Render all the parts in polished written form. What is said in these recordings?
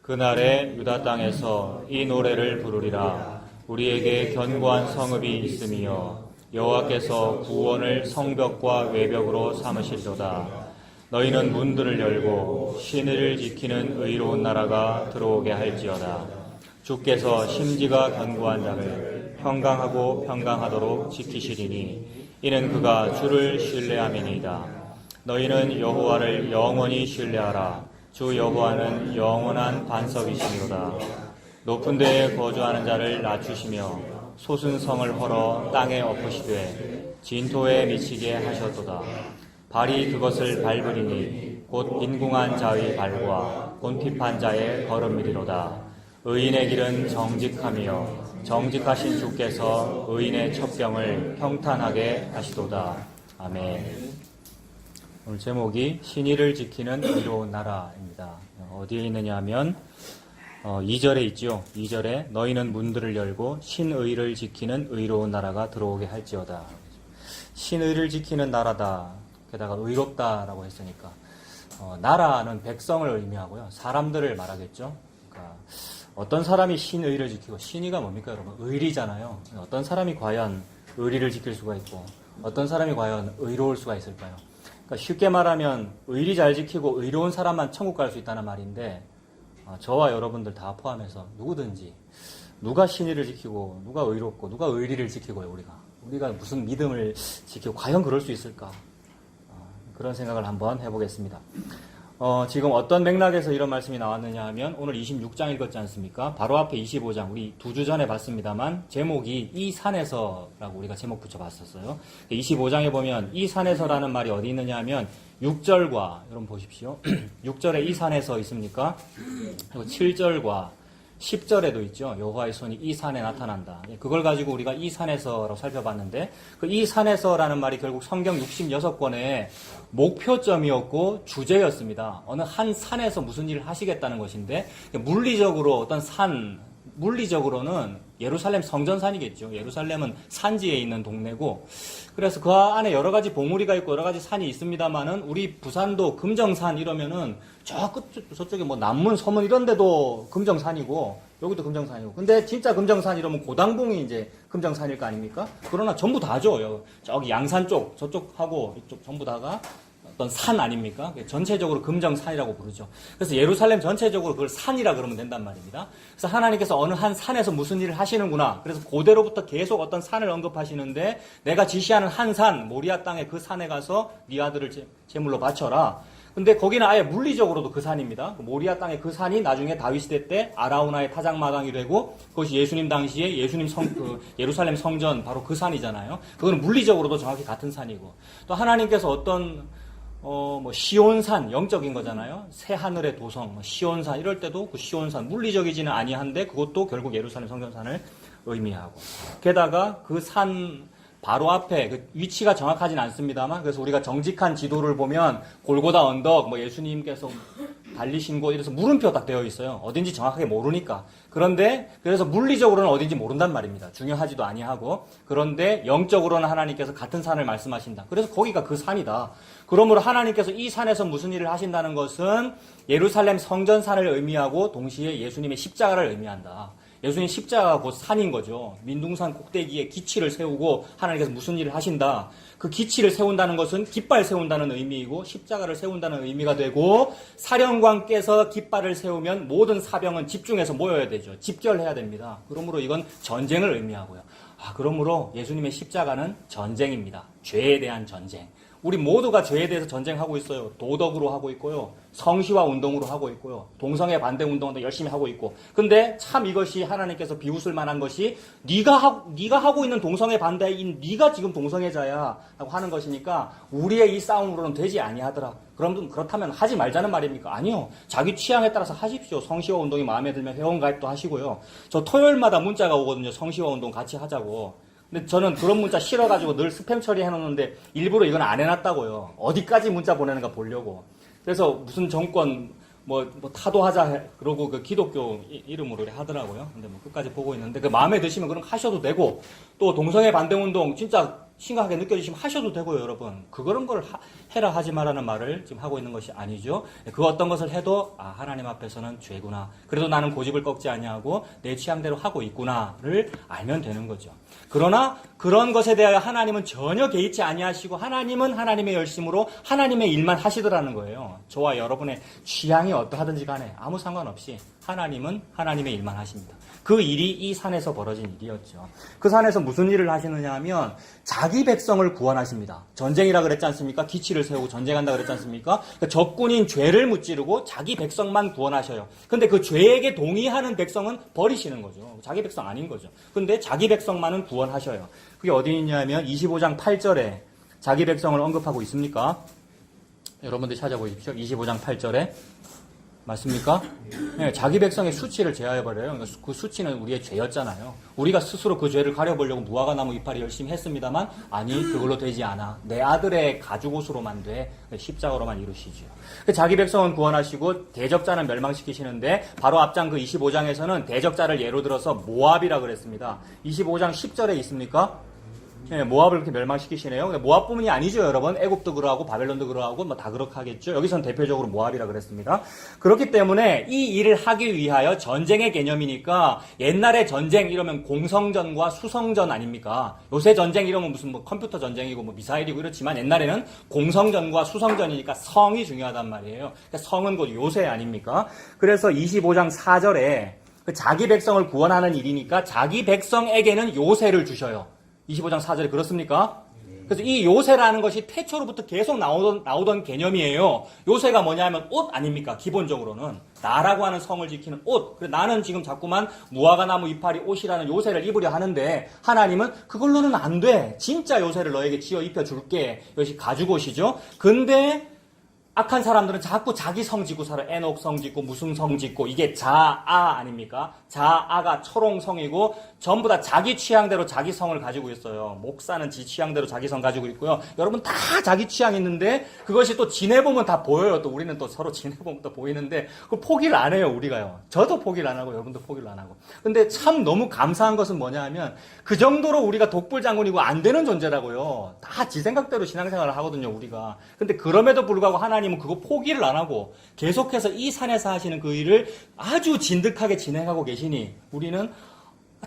그날에 유다 땅에서 이 노래를 부르리라. 우리에게 견고한 성읍이 있음이여 여호와께서 구원을 성벽과 외벽으로 삼으실도다. 너희는 문들을 열고 신의를 지키는 의로운 나라가 들어오게 할지어다. 주께서 심지가 견고한 자를 평강하고 평강하도록 지키시리니 이는 그가 주를 신뢰함이니이다. 너희는 여호와를 영원히 신뢰하라. 주 여호와는 영원한 반석이시니로다. 높은 데에 거주하는 자를 낮추시며 솟은 성을 헐어 땅에 엎으시되 진토에 미치게 하셨도다. 발이 그것을 밟으리니 곧 인궁한 자의 발과 곤핍한 자의 걸음이리로다. 의인의 길은 정직함이요 정직하신 주께서 의인의 첩경을 평탄하게 하시도다. 아멘. 오늘 제목이 신의를 지키는 의로운 나라입니다. 어디에 있느냐 하면 2절에 있죠. 2절에 너희는 문들을 열고 신의를 지키는 의로운 나라가 들어오게 할지어다. 신의를 지키는 나라다. 게다가 의롭다라고 했으니까 나라는 백성을 의미하고요. 사람들을 말하겠죠. 그러니까 어떤 사람이 신의를 지키고 신의가 뭡니까 여러분? 의리잖아요. 어떤 사람이 과연 의리를 지킬 수가 있고 어떤 사람이 과연 의로울 수가 있을까요? 그러니까 쉽게 말하면 의리 잘 지키고 의로운 사람만 천국 갈 수 있다는 말인데 저와 여러분들 다 포함해서 누구든지 누가 신의를 지키고 누가 의롭고 누가 의리를 지키고요. 우리가 무슨 믿음을 지키고 과연 그럴 수 있을까? 그런 생각을 한번 해보겠습니다. 지금 어떤 맥락에서 이런 말씀이 나왔느냐 하면 오늘 26장 읽었지 않습니까? 바로 앞에 25장 우리 2주 전에 봤습니다만 제목이 이 산에서라고 우리가 제목 붙여봤었어요. 25장에 보면 이 산에서라는 말이 어디 있느냐 하면 6절과 여러분 보십시오. 6절에 이 산에서 있습니까? 그리고 7절과 10절에도 있죠. 여호와의 손이 이 산에 나타난다. 그걸 가지고 우리가 이 산에서라고 살펴봤는데 그 이 산에서라는 말이 결국 성경 66권의 목표점이었고 주제였습니다. 어느 한 산에서 무슨 일을 하시겠다는 것인데 물리적으로 어떤 물리적으로는 예루살렘 성전산이겠죠. 예루살렘은 산지에 있는 동네고 그래서 그 안에 여러 가지 봉우리가 있고 여러 가지 산이 있습니다만은 우리 부산도 금정산 이러면은 저 끝 저쪽에 뭐 남문 서문 이런 데도 금정산이고 여기도 금정산이고 근데 진짜 금정산 이러면 고당봉이 이제 금정산일 거 아닙니까? 그러나 전부 다죠. 저기 양산 쪽 저쪽하고 이쪽 전부 다가 어떤 산 아닙니까? 전체적으로 금정산이라고 부르죠. 그래서 예루살렘 전체적으로 그걸 산이라 그러면 된단 말입니다. 그래서 하나님께서 어느 한 산에서 무슨 일을 하시는구나. 그래서 고대로부터 계속 어떤 산을 언급하시는데 내가 지시하는 한 산, 모리아 땅의 그 산에 가서 네 아들을 제물로 바쳐라. 근데 거기는 아예 물리적으로도 그 산입니다. 모리아 땅의 그 산이 나중에 다윗 시대 때 아라우나의 타작마당이 되고 그것이 예수님 당시에 예수님 예루살렘 성전 바로 그 산이잖아요. 그거는 물리적으로도 정확히 같은 산이고 또 하나님께서 어떤 뭐 시온산 영적인 거잖아요. 새 하늘의 도성, 뭐 시온산 이럴 때도 그 시온산 물리적이지는 아니한데 그것도 결국 예루살렘 성전산을 의미하고 게다가 그 산 바로 앞에 그 위치가 정확하진 않습니다만 그래서 우리가 정직한 지도를 보면 골고다 언덕 뭐 예수님께서 달리신 곳 이래서 물음표 딱 되어 있어요. 어딘지 정확하게 모르니까. 그런데 그래서 물리적으로는 어딘지 모른단 말입니다. 중요하지도 아니하고 그런데 영적으로는 하나님께서 같은 산을 말씀하신다. 그래서 거기가 그 산이다. 그러므로 하나님께서 이 산에서 무슨 일을 하신다는 것은 예루살렘 성전산을 의미하고 동시에 예수님의 십자가를 의미한다. 예수님 십자가가 곧 산인 거죠. 민둥산 꼭대기에 기치를 세우고 하나님께서 무슨 일을 하신다. 그 기치를 세운다는 것은 깃발 세운다는 의미이고 십자가를 세운다는 의미가 되고 사령관께서 깃발을 세우면 모든 사병은 집중해서 모여야 되죠. 집결해야 됩니다. 그러므로 이건 전쟁을 의미하고요. 그러므로 예수님의 십자가는 전쟁입니다. 죄에 대한 전쟁. 우리 모두가 죄에 대해서 전쟁하고 있어요. 도덕으로 하고 있고요. 성시화 운동으로 하고 있고요. 동성애 반대 운동도 열심히 하고 있고. 근데 참 이것이 하나님께서 비웃을 만한 것이 네가 하고 있는 동성애 반대인 네가 지금 동성애자야 라고 하는 것이니까 우리의 이 싸움으로는 되지 아니하더라. 그렇다면 하지 말자는 말입니까? 아니요. 자기 취향에 따라서 하십시오. 성시화 운동이 마음에 들면 회원가입도 하시고요. 저 토요일마다 문자가 오거든요. 성시화 운동 같이 하자고. 근데 저는 그런 문자 싫어가지고 늘 스팸 처리해놓는데 일부러 이건 안 해놨다고요. 어디까지 문자 보내는가 보려고. 그래서 무슨 정권 뭐 타도하자 그러고 그 기독교 이름으로 하더라고요. 근데 뭐 끝까지 보고 있는데 그 마음에 드시면 그럼 하셔도 되고 또 동성애 반대 운동 진짜 심각하게 느껴지시면 하셔도 되고요, 여러분. 그런 걸 해라 하지 마라는 말을 지금 하고 있는 것이 아니죠. 그 어떤 것을 해도 하나님 앞에서는 죄구나. 그래도 나는 고집을 꺾지 아니하고 내 취향대로 하고 있구나를 알면 되는 거죠. 그러나 그런 것에 대하여 하나님은 전혀 개의치 아니하시고 하나님은 하나님의 열심으로 하나님의 일만 하시더라는 거예요. 저와 여러분의 취향이 어떠하든지 간에 아무 상관없이 하나님은 하나님의 일만 하십니다. 그 일이 이 산에서 벌어진 일이었죠. 그 산에서 무슨 일을 하시느냐 하면 자기 백성을 구원하십니다. 전쟁이라 그랬지 않습니까? 기치를 세우고 전쟁한다 그랬지 않습니까? 그러니까 적군인 죄를 무찌르고 자기 백성만 구원하셔요. 근데 그 죄에게 동의하는 백성은 버리시는 거죠. 자기 백성 아닌 거죠. 근데 자기 백성만은 구원하셔요. 그게 어디 있냐면 25장 8절에 자기 백성을 언급하고 있습니까? 여러분들 찾아보십시오. 25장 8절에 맞습니까? 네, 자기 백성의 수치를 제하해버려요. 그러니까 그 수치는 우리의 죄였잖아요. 우리가 스스로 그 죄를 가려보려고 무화과 나무 이파리 열심히 했습니다만 아니 그걸로 되지 않아. 내 아들의 가죽옷으로만 돼. 십자가로만 이루시죠. 자기 백성은 구원하시고 대적자는 멸망시키시는데 바로 앞장 그 25장에서는 대적자를 예로 들어서 모압이라 그랬습니다. 25장 10절에 있습니까? 네, 모압을 그렇게 멸망시키시네요. 모압뿐이 아니죠, 여러분. 애굽도 그러하고 바벨론도 그러하고 뭐 다 그렇게 하겠죠. 여기서는 대표적으로 모압이라 그랬습니다. 그렇기 때문에 이 일을 하기 위하여 전쟁의 개념이니까 옛날에 전쟁 이러면 공성전과 수성전 아닙니까? 요새 전쟁 이러면 무슨 뭐 컴퓨터 전쟁이고 뭐 미사일이고 이렇지만 옛날에는 공성전과 수성전이니까 성이 중요하단 말이에요. 그러니까 성은 곧 요새 아닙니까? 그래서 25장 4절에 자기 백성을 구원하는 일이니까 자기 백성에게는 요새를 주셔요. 25장 4절에 그렇습니까? 그래서 이 요새라는 것이 태초로부터 계속 나오던 개념이에요. 요새가 뭐냐면 옷 아닙니까? 기본적으로는. 나라고 하는 성을 지키는 옷. 그래서 나는 지금 자꾸만 무화과 나무 이파리 옷이라는 요새를 입으려 하는데 하나님은 그걸로는 안 돼. 진짜 요새를 너에게 지어 입혀줄게. 이것이 가죽옷이죠. 근데 악한 사람들은 자꾸 자기 성 짓고 살아. 에녹 성 짓고 무슨 성 짓고 이게 자아 아닙니까? 자아가 초롱성이고 전부 다 자기 취향대로 자기 성을 가지고 있어요. 목사는 지 취향대로 자기 성 가지고 있고요. 여러분 다 자기 취향 있는데 그것이 또 지내보면 다 보여요. 또 우리는 또 서로 지내보면 또 보이는데 그 포기를 안 해요. 우리가요. 저도 포기를 안 하고 여러분도 포기를 안 하고. 근데 참 너무 감사한 것은 뭐냐 하면 그 정도로 우리가 독불장군이고 안 되는 존재라고요. 다 지 생각대로 신앙생활을 하거든요. 우리가. 근데 그럼에도 불구하고 하나님은 그거 포기를 안 하고 계속해서 이 산에서 하시는 그 일을 아주 진득하게 진행하고 계시니 우리는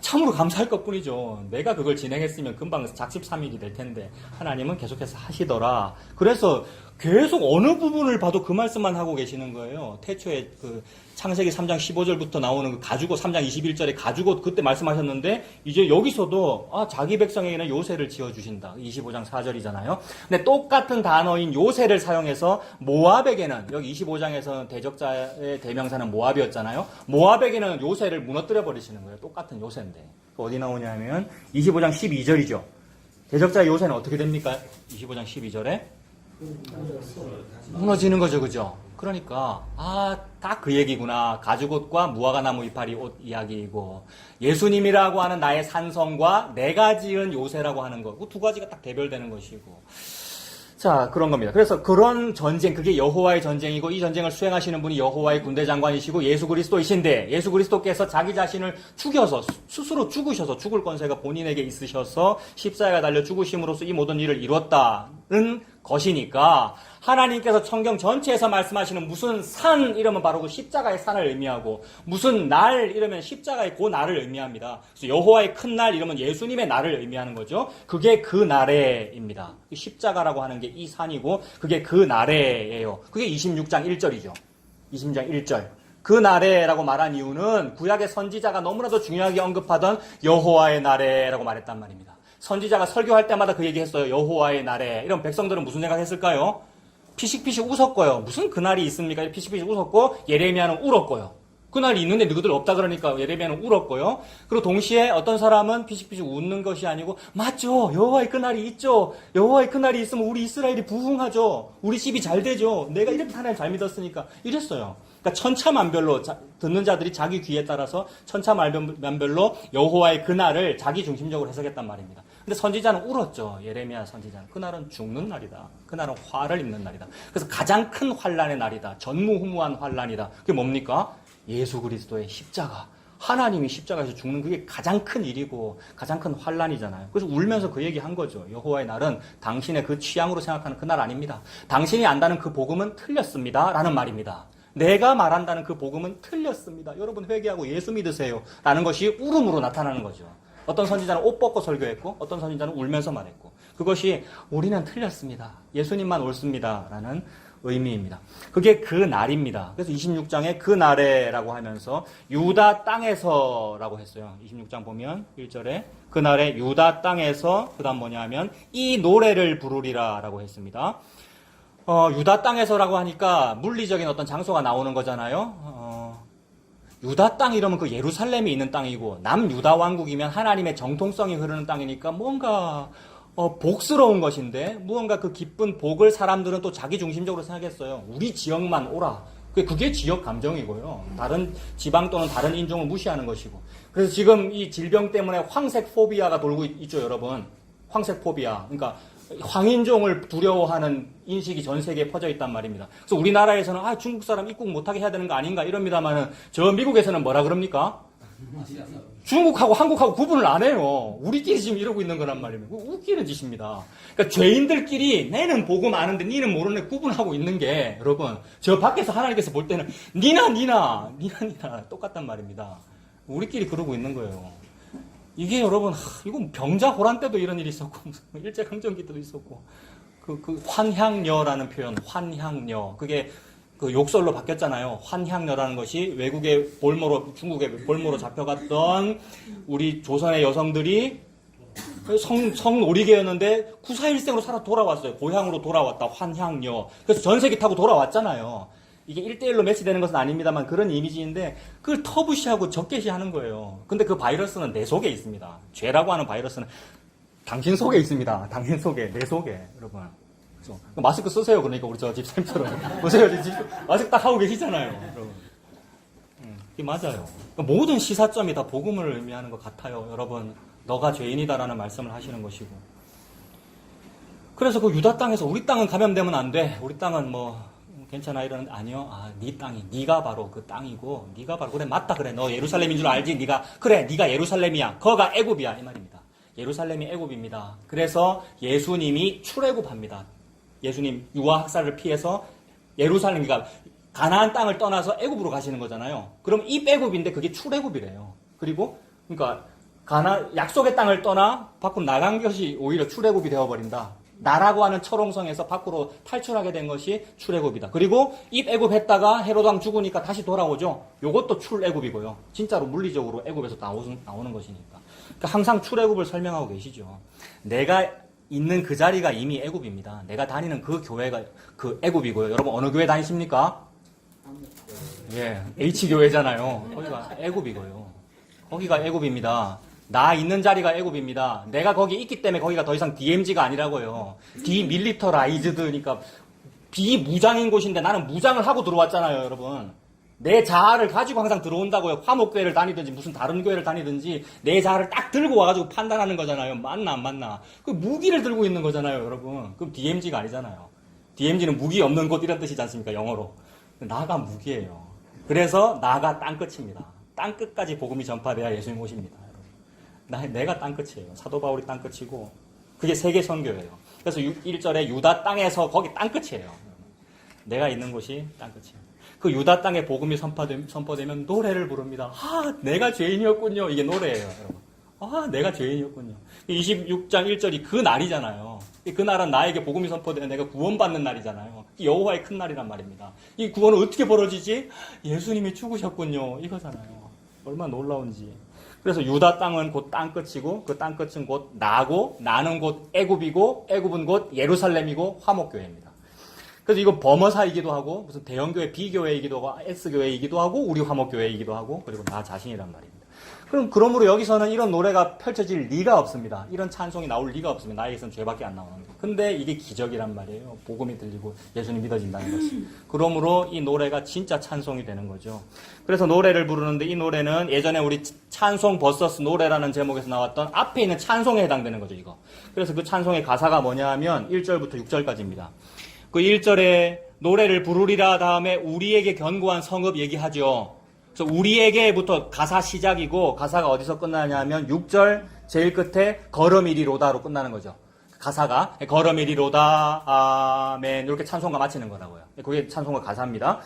참으로 감사할 것뿐이죠. 내가 그걸 진행했으면 금방 작심삼일이 될 텐데 하나님은 계속해서 하시더라. 그래서 계속 어느 부분을 봐도 그 말씀만 하고 계시는 거예요. 태초에 그 창세기 3장 15절부터 나오는 그 가죽옷 3장 21절에 가죽옷 그때 말씀하셨는데 이제 여기서도 자기 백성에게는 요새를 지어주신다. 25장 4절이잖아요. 근데 똑같은 단어인 요새를 사용해서 모압에게는 여기 25장에서는 대적자의 대명사는 모압이었잖아요. 모압에게는 요새를 무너뜨려 버리시는 거예요. 똑같은 요새인데. 어디 나오냐면 25장 12절이죠. 대적자의 요새는 어떻게 됩니까? 25장 12절에 무너지는 거죠, 그죠? 그러니까 다 그 얘기구나. 가죽옷과 무화과 나무 이파리 옷 이야기이고 예수님이라고 하는 나의 산성과 내가 지은 요새라고 하는 거, 그 두 가지가 딱 대별되는 것이고. 자, 그런 겁니다. 그래서 그런 전쟁, 그게 여호와의 전쟁이고 이 전쟁을 수행하시는 분이 여호와의 군대 장관이시고 예수 그리스도이신데 예수 그리스도께서 자기 자신을 죽여서 스스로 죽으셔서 죽을 권세가 본인에게 있으셔서 십자가에 달려 죽으심으로써 이 모든 일을 이뤘다는 것이니까 하나님께서 성경 전체에서 말씀하시는 무슨 산 이러면 바로 그 십자가의 산을 의미하고 무슨 날 이러면 십자가의 그 날을 의미합니다. 그래서 여호와의 큰 날 이러면 예수님의 날을 의미하는 거죠. 그게 그 나래입니다. 십자가라고 하는 게 이 산이고 그게 그 나래예요. 그게 26장 1절이죠. 26장 1절. 그 나래라고 말한 이유는 구약의 선지자가 너무나도 중요하게 언급하던 여호와의 나래라고 말했단 말입니다. 선지자가 설교할 때마다 그 얘기했어요. 여호와의 날에. 이런 백성들은 무슨 생각했을까요? 피식피식 웃었고요. 무슨 그날이 있습니까? 피식피식 웃었고 예레미야는 울었고요. 그날이 있는데 너희들 없다 그러니까 예레미야는 울었고요. 그리고 동시에 어떤 사람은 피식피식 웃는 것이 아니고 맞죠. 여호와의 그날이 있죠. 여호와의 그날이 있으면 우리 이스라엘이 부흥하죠. 우리 집이 잘 되죠. 내가 이렇게 하나님 잘 믿었으니까 이랬어요. 그러니까 천차만별로 듣는 자들이 자기 귀에 따라서 천차만별로 여호와의 그날을 자기 중심적으로 해석했단 말입니다. 근데 선지자는 울었죠. 예레미야 선지자는. 그날은 죽는 날이다. 그날은 화를 입는 날이다. 그래서 가장 큰 환란의 날이다. 전무후무한 환란이다. 그게 뭡니까? 예수 그리스도의 십자가. 하나님이 십자가에서 죽는 그게 가장 큰 일이고 가장 큰 환란이잖아요. 그래서 울면서 그 얘기 한 거죠. 여호와의 날은 당신의 그 취향으로 생각하는 그 날 아닙니다. 당신이 안다는 그 복음은 틀렸습니다. 라는 말입니다. 내가 말한다는 그 복음은 틀렸습니다. 여러분 회개하고 예수 믿으세요. 라는 것이 울음으로 나타나는 거죠. 어떤 선지자는 옷 벗고 설교했고 어떤 선지자는 울면서 말했고 그것이 우리는 틀렸습니다. 예수님만 옳습니다. 라는 의미입니다. 그게 그 날입니다. 그래서 26장에 그 날에라고 하면서 유다 땅에서라고 했어요. 26장 보면 1절에 그 날에 유다 땅에서 그 다음 뭐냐 하면 이 노래를 부르리라 라고 했습니다. 유다 땅에서라고 하니까 물리적인 어떤 장소가 나오는 거잖아요. 유다 땅 이러면 그 예루살렘이 있는 땅이고 남유다 왕국이면 하나님의 정통성이 흐르는 땅이니까 뭔가 복스러운 것인데 무언가 그 기쁜 복을 사람들은 또 자기 중심적으로 생각했어요. 우리 지역만 오라. 그게 지역 감정이고요. 다른 지방 또는 다른 인종을 무시하는 것이고. 그래서 지금 이 질병 때문에 황색 포비아가 돌고 있죠, 여러분. 황색 포비아. 그러니까 황인종을 두려워하는 인식이 전 세계에 퍼져 있단 말입니다. 그래서 우리나라에서는 중국 사람 입국 못하게 해야 되는 거 아닌가 이럽니다만은 저 미국에서는 뭐라 그럽니까? 중국하고 한국하고 구분을 안 해요. 우리끼리 지금 이러고 있는 거란 말입니다. 웃기는 짓입니다. 그러니까 죄인들끼리 내는 복음 아는데 니는 모르는 구분하고 있는 게 여러분 저 밖에서 하나님께서 볼 때는 니나 똑같단 말입니다. 우리끼리 그러고 있는 거예요. 이게 여러분 이건 병자호란 때도 이런 일이 있었고 일제강점기 때도 있었고 그 환향녀라는 표현 환향녀 그게 그 욕설로 바뀌었잖아요. 환향녀라는 것이 외국의 볼모로 중국의 볼모로 잡혀갔던 우리 조선의 여성들이 성노리개였는데 구사일생으로 살아 돌아왔어요. 고향으로 돌아왔다. 환향녀. 그래서 전세기 타고 돌아왔잖아요. 이게 1대1로 매치되는 것은 아닙니다만 그런 이미지인데 그걸 터부시하고 적개시하는 거예요. 근데 그 바이러스는 내 속에 있습니다. 죄라고 하는 바이러스는 당신 속에 있습니다. 당신 속에, 내 속에, 여러분. 그래서 마스크 쓰세요. 그러니까 우리 저 집사님처럼. 보세요. 마스크 딱 하고 계시잖아요. 여러분. 이게 맞아요. 그러니까 모든 시사점이 다 복음을 의미하는 것 같아요. 여러분, 너가 죄인이다라는 말씀을 하시는 것이고. 그래서 그 유다 땅에서 우리 땅은 감염되면 안 돼. 우리 땅은 괜찮아 이러는데 아니요. 네 땅이 네가 바로 그 땅이고 네가 바로 그래 맞다 그래 너 예루살렘인 줄 알지 네가 예루살렘이야 거가 애굽이야 이 말입니다. 예루살렘이 애굽입니다. 그래서 예수님이 출애굽합니다. 예수님 유아 학살을 피해서 예루살렘 그러니까 가나안 땅을 떠나서 애굽으로 가시는 거잖아요. 그럼 이 애굽인데 그게 출애굽이래요. 그리고 그러니까 약속의 땅을 떠나 밖으로 나간 것이 오히려 출애굽이 되어버린다. 나라고 하는 철옹성에서 밖으로 탈출하게 된 것이 출애굽이다. 그리고 입애굽했다가 헤롯 왕 죽으니까 다시 돌아오죠. 요것도 출애굽이고요. 진짜로 물리적으로 애굽에서 나오는 것이니까. 그러니까 항상 출애굽을 설명하고 계시죠. 내가 있는 그 자리가 이미 애굽입니다. 내가 다니는 그 교회가 그 애굽이고요. 여러분 어느 교회 다니십니까? 예, H교회잖아요. 거기가 애굽이고요. 거기가 애굽입니다. 나 있는 자리가 애굽입니다. 내가 거기 있기 때문에 거기가 더 이상 DMZ가 아니라고요. 디밀리터라이즈드니까 비무장인 곳인데 나는 무장을 하고 들어왔잖아요, 여러분. 내 자아를 가지고 항상 들어온다고요. 화목교회를 다니든지 무슨 다른 교회를 다니든지 내 자아를 딱 들고 와가지고 판단하는 거잖아요. 맞나 안 맞나. 그 무기를 들고 있는 거잖아요, 여러분. 그럼 DMZ가 아니잖아요. DMZ는 무기 없는 곳 이런 뜻이지 않습니까, 영어로. 나가 무기예요. 그래서 나가 땅끝입니다. 땅끝까지 복음이 전파돼야 예수님 오십니다. 내가 땅끝이에요. 사도 바울이 땅끝이고 그게 세계 선교예요. 그래서 1절에 유다 땅에서 거기 땅끝이에요. 내가 있는 곳이 땅끝이에요. 그 유다 땅에 복음이 선포되면 노래를 부릅니다. 내가 죄인이었군요. 이게 노래예요, 여러분. 내가 죄인이었군요. 26장 1절이 그 날이잖아요. 그 날은 나에게 복음이 선포되면 내가 구원받는 날이잖아요. 여호와의 큰 날이란 말입니다. 이 구원은 어떻게 벌어지지? 예수님이 죽으셨군요. 이거잖아요. 얼마나 놀라운지. 그래서 유다 땅은 곧 땅끝이고 그 땅끝은 곧 나고 나는 곧 애굽이고 애굽은 곧 예루살렘이고 화목교회입니다. 그래서 이거 범어사이기도 하고 무슨 대형교회 B교회이기도 하고 S교회이기도 하고 우리 화목교회이기도 하고 그리고 나 자신이란 말입니다. 그러므로 여기서는 이런 노래가 펼쳐질 리가 없습니다. 이런 찬송이 나올 리가 없습니다. 나에게서는 죄밖에 안 나오는 거. 근데 이게 기적이란 말이에요. 복음이 들리고 예수님 믿어진다는 것이. 그러므로 이 노래가 진짜 찬송이 되는 거죠. 그래서 노래를 부르는데 이 노래는 예전에 우리 찬송 버서스 노래라는 제목에서 나왔던 앞에 있는 찬송에 해당되는 거죠, 이거. 그래서 그 찬송의 가사가 뭐냐 하면 1절부터 6절까지입니다. 그 1절에 노래를 부르리라 다음에 우리에게 견고한 성읍 얘기하죠. 그래서 우리에게부터 가사 시작이고 가사가 어디서 끝나냐면 6절 제일 끝에 걸음이리로다로 끝나는 거죠. 가사가 걸음이리로다 아멘 이렇게 찬송가 마치는 거라고요. 그게 찬송가 가사입니다.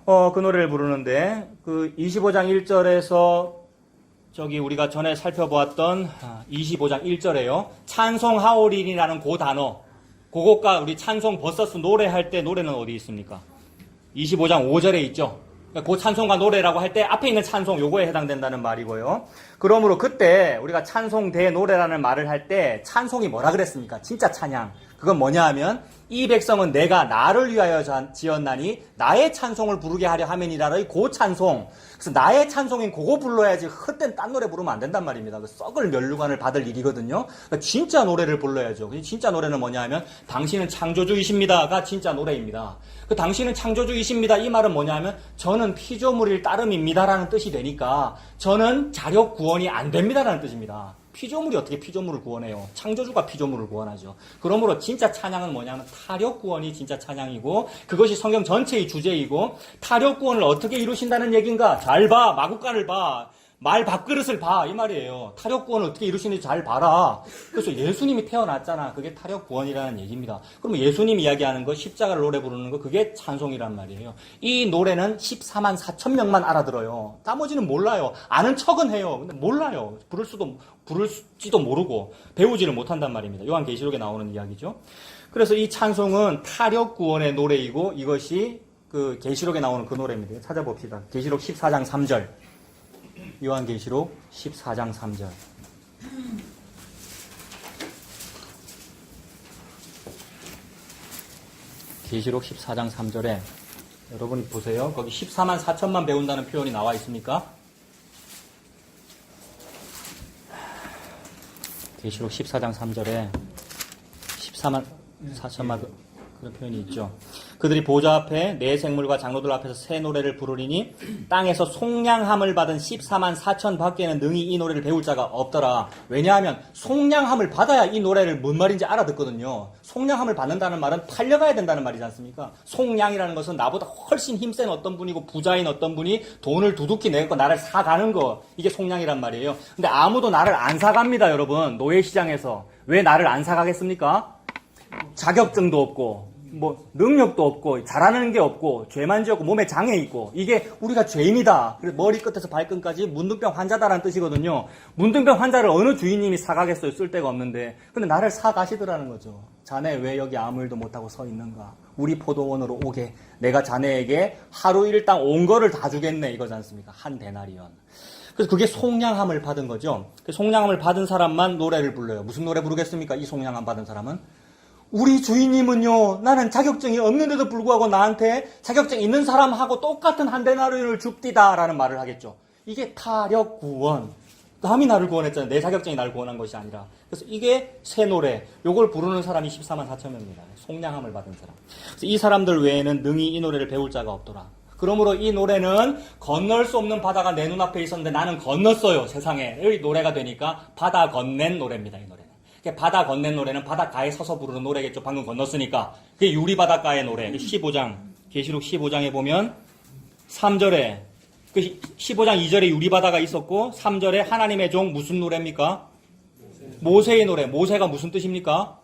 그 노래를 부르는데 그 25장 1절에서 저기 우리가 전에 살펴보았던 25장 1절에요. 찬송하오리라는 그 단어 그것과 우리 찬송 버서스 노래할 때 노래는 어디 있습니까? 25장 5절에 있죠. 그 찬송과 노래라고 할 때 앞에 있는 찬송 요거에 해당된다는 말이고요. 그러므로 그때 우리가 찬송 대 노래라는 말을 할 때 찬송이 뭐라 그랬습니까? 진짜 찬양. 그건 뭐냐 하면 이 백성은 내가 나를 위하여 지었나니 나의 찬송을 부르게 하려 함이니라의 그 찬송. 그래서 나의 찬송인 그거 불러야지 헛된 딴 노래 부르면 안 된단 말입니다. 그 썩을 면류관을 받을 일이거든요. 그러니까 진짜 노래를 불러야죠. 진짜 노래는 뭐냐 하면 당신은 창조주이십니다가 진짜 노래입니다. 그 당신은 창조주이십니다. 이 말은 뭐냐 하면 저는 피조물일 따름입니다라는 뜻이 되니까 저는 자력 구원이 안 됩니다라는 뜻입니다. 피조물이 어떻게 피조물을 구원해요? 창조주가 피조물을 구원하죠. 그러므로 진짜 찬양은 뭐냐면 타력 구원이 진짜 찬양이고 그것이 성경 전체의 주제이고 타력 구원을 어떻게 이루신다는 얘기인가? 잘 봐. 마구간을 봐. 말 밥그릇을 봐. 이 말이에요. 타력 구원을 어떻게 이루시는지 잘 봐라. 그래서 예수님이 태어났잖아. 그게 타력 구원이라는 얘기입니다. 그러면 예수님 이야기하는 거 십자가를 노래 부르는 거 그게 찬송이란 말이에요. 이 노래는 14만 4천 명만 알아들어요. 나머지는 몰라요. 아는 척은 해요. 근데 몰라요. 부를지도 모르고 배우지를 못한단 말입니다. 요한계시록에 나오는 이야기죠. 그래서 이 찬송은 타력 구원의 노래이고 이것이 그 계시록에 나오는 그 노래입니다. 찾아봅시다. 계시록 14장 3절. 요한계시록 14장 3절. 계시록 14장 3절에 여러분이 보세요. 거기 14만 4천만 배운다는 표현이 나와 있습니까? 계시록 14장 3절에 14만 4천만 그런 표현이 있죠. 그들이 보좌 앞에 네 생물과 장로들 앞에서 새 노래를 부르리니 땅에서 속량함을 받은 14만 4천 밖에는 능히 이 노래를 배울 자가 없더라. 왜냐하면 속량함을 받아야 이 노래를 뭔 말인지 알아듣거든요. 속량함을 받는다는 말은 팔려가야 된다는 말이지 않습니까? 속량이라는 것은 나보다 훨씬 힘센 어떤 분이고 부자인 어떤 분이 돈을 두둑히 내고 나를 사가는 거. 이게 속량이란 말이에요. 근데 아무도 나를 안 사갑니다, 여러분. 노예시장에서. 왜 나를 안 사가겠습니까? 자격증도 없고 능력도 없고 잘하는 게 없고 죄만 지었고 몸에 장애 있고 이게 우리가 죄인이다. 그래서 머리 끝에서 발끝까지 문둥병 환자다라는 뜻이거든요. 문둥병 환자를 어느 주인님이 사가겠어요? 쓸데가 없는데. 근데 나를 사가시더라는 거죠. 자네 왜 여기 아무 일도 못하고 서 있는가? 우리 포도원으로 오게. 내가 자네에게 하루 일당 온 거를 다 주겠네. 이거지 않습니까? 한 데나리온. 그래서 그게 속량함을 받은 거죠. 속량함을 받은 사람만 노래를 불러요. 무슨 노래 부르겠습니까? 이 속량함 받은 사람은? 우리 주인님은요, 나는 자격증이 없는데도 불구하고 나한테 자격증 있는 사람하고 똑같은 한 데나리온을 줍디다라는 말을 하겠죠. 이게 타력 구원. 남이 나를 구원했잖아요. 내 자격증이 나를 구원한 것이 아니라. 그래서 이게 새 노래. 요걸 부르는 사람이 14만 4천 명입니다. 속량함을 받은 사람. 그래서 이 사람들 외에는 능히 이 노래를 배울 자가 없더라. 그러므로 이 노래는 건널 수 없는 바다가 내 눈앞에 있었는데 나는 건넜어요. 세상에. 이 노래가 되니까 바다 건넨 노래입니다. 이 노래는. 바다 건넨 노래는 바닷가에 서서 부르는 노래겠죠. 방금 건넜으니까. 그게 유리바닷가의 노래. 15장, 계시록 15장에 보면 3절에 그 15장 2절에 유리바다가 있었고 3절에 하나님의 종 무슨 노래입니까? 모세의 노래. 모세가 무슨 뜻입니까?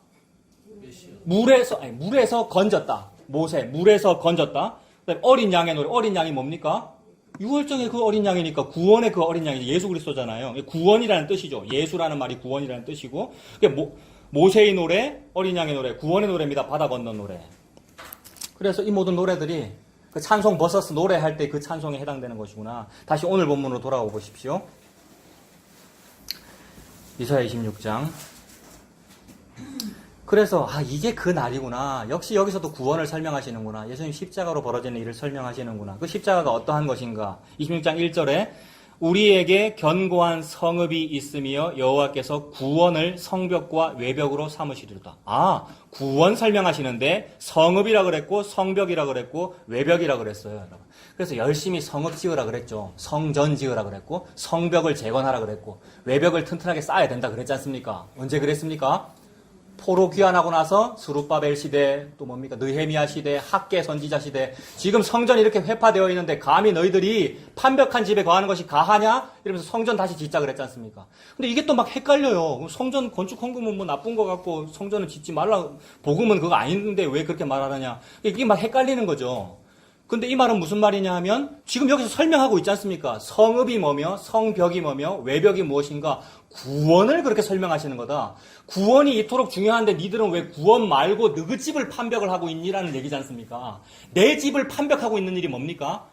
물에서 건졌다. 모세, 물에서 건졌다. 어린 양의 노래. 어린 양이 뭡니까? 6월정의 그 어린 양이니까 구원의 그 어린 양이 예수 그리스도잖아요. 구원이라는 뜻이죠. 예수라는 말이 구원이라는 뜻이고 모세의 노래, 어린 양의 노래, 구원의 노래입니다. 바다 건넌 노래. 그래서 이 모든 노래들이 그 찬송 버서스 노래할 때 그 찬송에 해당되는 것이구나. 다시 오늘 본문으로 돌아오 보십시오. 이사야 26장. 그래서 이게 그 날이구나. 역시 여기서도 구원을 설명하시는구나. 예수님 십자가로 벌어지는 일을 설명하시는구나. 그 십자가가 어떠한 것인가. 26장 1절에 우리에게 견고한 성읍이 있으며 여호와께서 구원을 성벽과 외벽으로 삼으시리로다. 구원 설명하시는데 성읍이라 그랬고 성벽이라 그랬고 외벽이라 그랬어요. 여러분. 그래서 열심히 성읍 지으라 그랬죠. 성전 지으라 그랬고 성벽을 재건하라 그랬고 외벽을 튼튼하게 쌓아야 된다 그랬지 않습니까? 언제 그랬습니까? 포로 귀환하고 나서 스룹바벨 시대, 또 뭡니까? 느헤미야 시대, 학계 선지자 시대. 지금 성전이 이렇게 회파되어 있는데 감히 너희들이 판벽한 집에 거하는 것이 가하냐? 이러면서 성전 다시 짓자 그랬지 않습니까? 근데 이게 또 막 헷갈려요. 성전 건축 헌금은 뭐 나쁜 것 같고 성전은 짓지 말라. 복음은 그거 아닌데 왜 그렇게 말하느냐? 이게 막 헷갈리는 거죠. 근데 이 말은 무슨 말이냐 하면 지금 여기서 설명하고 있지 않습니까? 성읍이 뭐며 성벽이 뭐며 외벽이 무엇인가 구원을 그렇게 설명하시는 거다. 구원이 이토록 중요한데 니들은 왜 구원 말고 너희 집을 판벽을 하고 있니라는 얘기지 않습니까? 내 집을 판벽하고 있는 일이 뭡니까?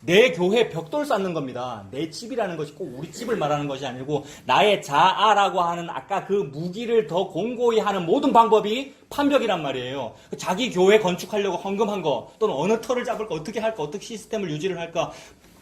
내 교회 벽돌 쌓는 겁니다. 내 집이라는 것이 꼭 우리 집을 말하는 것이 아니고 나의 자아라고 하는 아까 그 무기를 더 공고히 하는 모든 방법이 판벽이란 말이에요. 자기 교회 건축하려고 헌금한 거 또는 어느 터를 잡을까 어떻게 할까 어떻게 시스템을 유지를 할까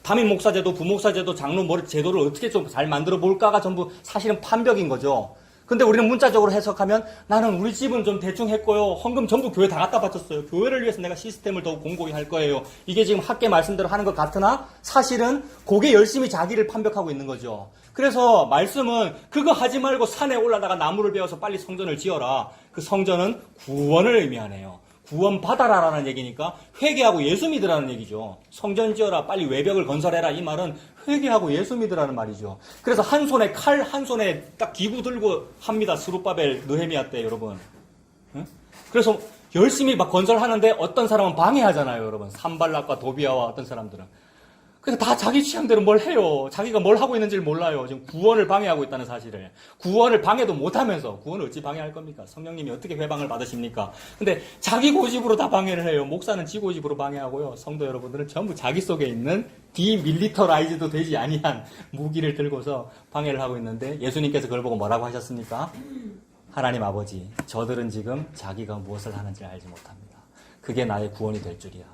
담임 목사제도 부목사제도 장로 뭐 제도를 어떻게 좀 잘 만들어 볼까가 전부 사실은 판벽인 거죠. 근데 우리는 문자적으로 해석하면 나는 우리 집은 좀 대충 했고요. 헌금 전부 교회 다 갖다 바쳤어요. 교회를 위해서 내가 시스템을 더욱 공고히 할 거예요. 이게 지금 학계 말씀대로 하는 것 같으나 사실은 그게 열심히 자기를 판벽하고 있는 거죠. 그래서 말씀은 그거 하지 말고 산에 올라다가 나무를 베어서 빨리 성전을 지어라. 그 성전은 구원을 의미하네요. 구원 받아라라는 얘기니까 회개하고 예수 믿으라는 얘기죠. 성전 지어라, 빨리 외벽을 건설해라. 이 말은 회개하고 예수 믿으라는 말이죠. 그래서 한 손에 칼, 한 손에 딱 기구 들고 합니다. 스룹바벨, 느헤미야 때 여러분. 응? 그래서 열심히 막 건설하는데 어떤 사람은 방해하잖아요, 여러분. 산발락과 도비아와 어떤 사람들은. 그래서 다 자기 취향대로 뭘 해요. 자기가 뭘 하고 있는지를 몰라요. 지금 구원을 방해하고 있다는 사실을. 구원을 방해도 못하면서 구원을 어찌 방해할 겁니까? 성령님이 어떻게 회방을 받으십니까? 근데 자기 고집으로 다 방해를 해요. 목사는 지 고집으로 방해하고요. 성도 여러분들은 전부 자기 속에 있는 디밀리터라이즈도 되지 아니한 무기를 들고서 방해를 하고 있는데 예수님께서 그걸 보고 뭐라고 하셨습니까? 하나님 아버지, 저들은 지금 자기가 무엇을 하는지 알지 못합니다. 그게 나의 구원이 될 줄이야.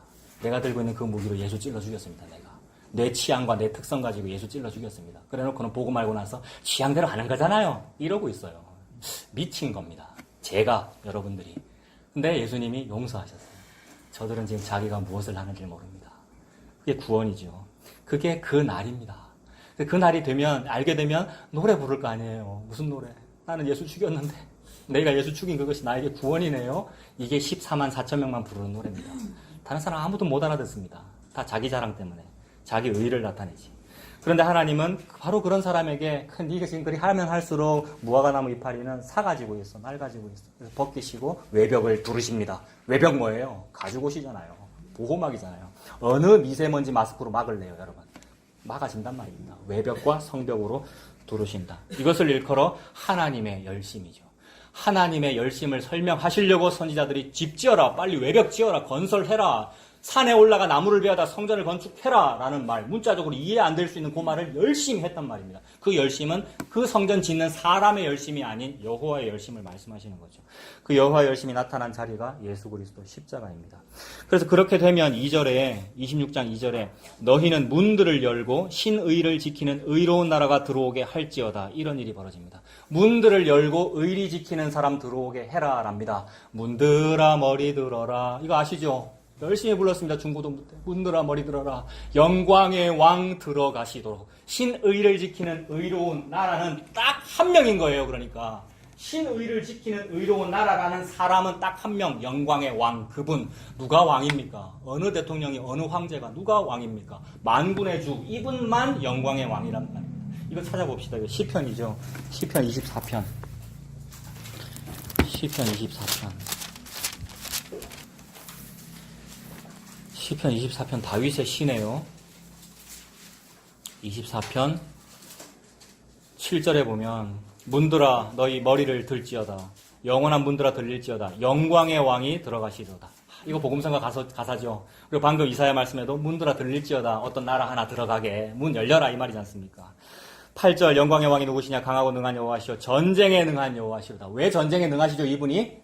내가 들고 있는 그 무기로 예수 찔러 죽였습니다. 내가. 내 취향과 내 특성 가지고 예수 찔러 죽였습니다. 그래놓고는 보고 말고 나서 취향대로 하는 거잖아요. 이러고 있어요. 미친 겁니다. 제가 여러분들이. 근데 예수님이 용서하셨어요. 저들은 지금 자기가 무엇을 하는지 모릅니다. 그게 구원이죠. 그게 그 날입니다. 그 날이 되면 알게 되면 노래 부를 거 아니에요. 무슨 노래? 나는 예수 죽였는데 내가 예수 죽인 그것이 나에게 구원이네요. 이게 14만 4천 명만 부르는 노래입니다. 다른 사람 아무도 못 알아듣습니다. 다 자기 자랑 때문에. 자기 의의를 나타내지. 그런데 하나님은 바로 그런 사람에게 네가 지금 그리 하면 할수록 무화과 나무 이파리는 사가지고 있어. 낡아지고 있어. 그래서 벗기시고 외벽을 두르십니다. 외벽 뭐예요? 가죽옷이잖아요. 보호막이잖아요. 어느 미세먼지 마스크로 막을래요, 여러분? 막아진단 말입니다. 외벽과 성벽으로 두르신다. 이것을 일컬어 하나님의 열심이죠. 하나님의 열심을 설명하시려고 선지자들이 집 지어라, 빨리 외벽 지어라, 건설해라, 산에 올라가 나무를 베어다 성전을 건축해라 라는 말, 문자적으로 이해 안 될 수 있는 그 말을 열심히 했단 말입니다. 그 열심은 그 성전 짓는 사람의 열심이 아닌 여호와의 열심을 말씀하시는 거죠. 그 여호와의 열심이 나타난 자리가 예수 그리스도 십자가입니다. 그래서 그렇게 되면 2절에 26장 2절에 너희는 문들을 열고 신의를 지키는 의로운 나라가 들어오게 할지어다. 이런 일이 벌어집니다. 문들을 열고 의리 지키는 사람 들어오게 해라 랍니다. 문들아 머리 들어라. 이거 아시죠? 열심히 불렀습니다. 중고등부 때. 문들아 머리 들어라. 영광의 왕 들어가시도록. 신의를 지키는 의로운 나라는 딱 한 명인 거예요. 그러니까 신의를 지키는 의로운 나라라는 사람은 딱 한 명. 영광의 왕. 그분. 누가 왕입니까? 어느 대통령이 어느 황제가 누가 왕입니까? 만군의 주. 이분만 영광의 왕이란 말입니다. 이거 찾아봅시다. 이거 시편이죠. 시편 24편. 시편 24편. 시편 24편 다윗의 시네요. 24편 7절에 보면 문들아 너희 머리를 들지어다. 영원한 문들아 들릴지어다. 영광의 왕이 들어가시리로다. 이거 복음성가 가사죠. 그리고 방금 이사야 말씀에도 문들아 들릴지어다. 어떤 나라 하나 들어가게 문 열려라 이 말이지 않습니까? 8절 영광의 왕이 누구시냐? 강하고 능한 여호와시오. 전쟁에 능한 여호와시로다. 왜 전쟁에 능하시죠 이분이?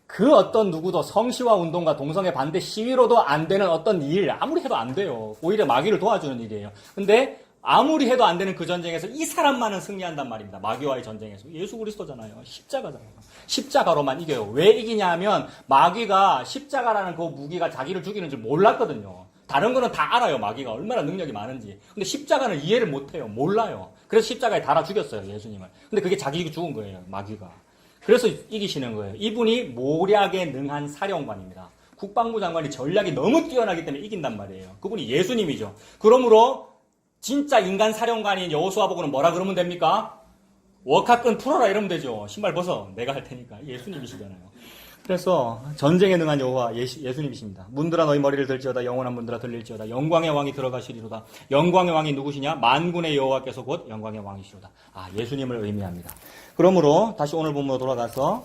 그 어떤 누구도 성시와 운동과 동성애 반대 시위로도 안 되는 어떤 일, 아무리 해도 안 돼요. 오히려 마귀를 도와주는 일이에요. 근데 아무리 해도 안 되는 그 전쟁에서 이 사람만은 승리한단 말입니다. 마귀와의 전쟁에서. 예수 그리스도잖아요. 십자가잖아요. 십자가로만 이겨요. 왜 이기냐 하면 마귀가 십자가라는 그 무기가 자기를 죽이는 줄 몰랐거든요. 다른 거는 다 알아요. 마귀가 얼마나 능력이 많은지. 근데 십자가는 이해를 못해요. 몰라요. 그래서 십자가에 달아 죽였어요. 예수님을. 근데 그게 자기 죽은 거예요. 마귀가. 그래서 이기시는 거예요. 이분이 모략에 능한 사령관입니다. 국방부 장관이 전략이 너무 뛰어나기 때문에 이긴단 말이에요. 그분이 예수님이죠. 그러므로 진짜 인간 사령관인 여호수아 보고는 뭐라 그러면 됩니까? 워카끈 풀어라 이러면 되죠. 신발 벗어. 내가 할 테니까. 예수님이시잖아요. 그래서 전쟁에 능한 여호와 예수님이십니다. 문들아 너희 머리를 들지어다. 영원한 문들아 들릴지어다. 영광의 왕이 들어가시리로다. 영광의 왕이 누구시냐? 만군의 여호와께서 곧 영광의 왕이시로다. 예수님을 의미합니다. 그러므로 다시 오늘 본문으로 돌아가서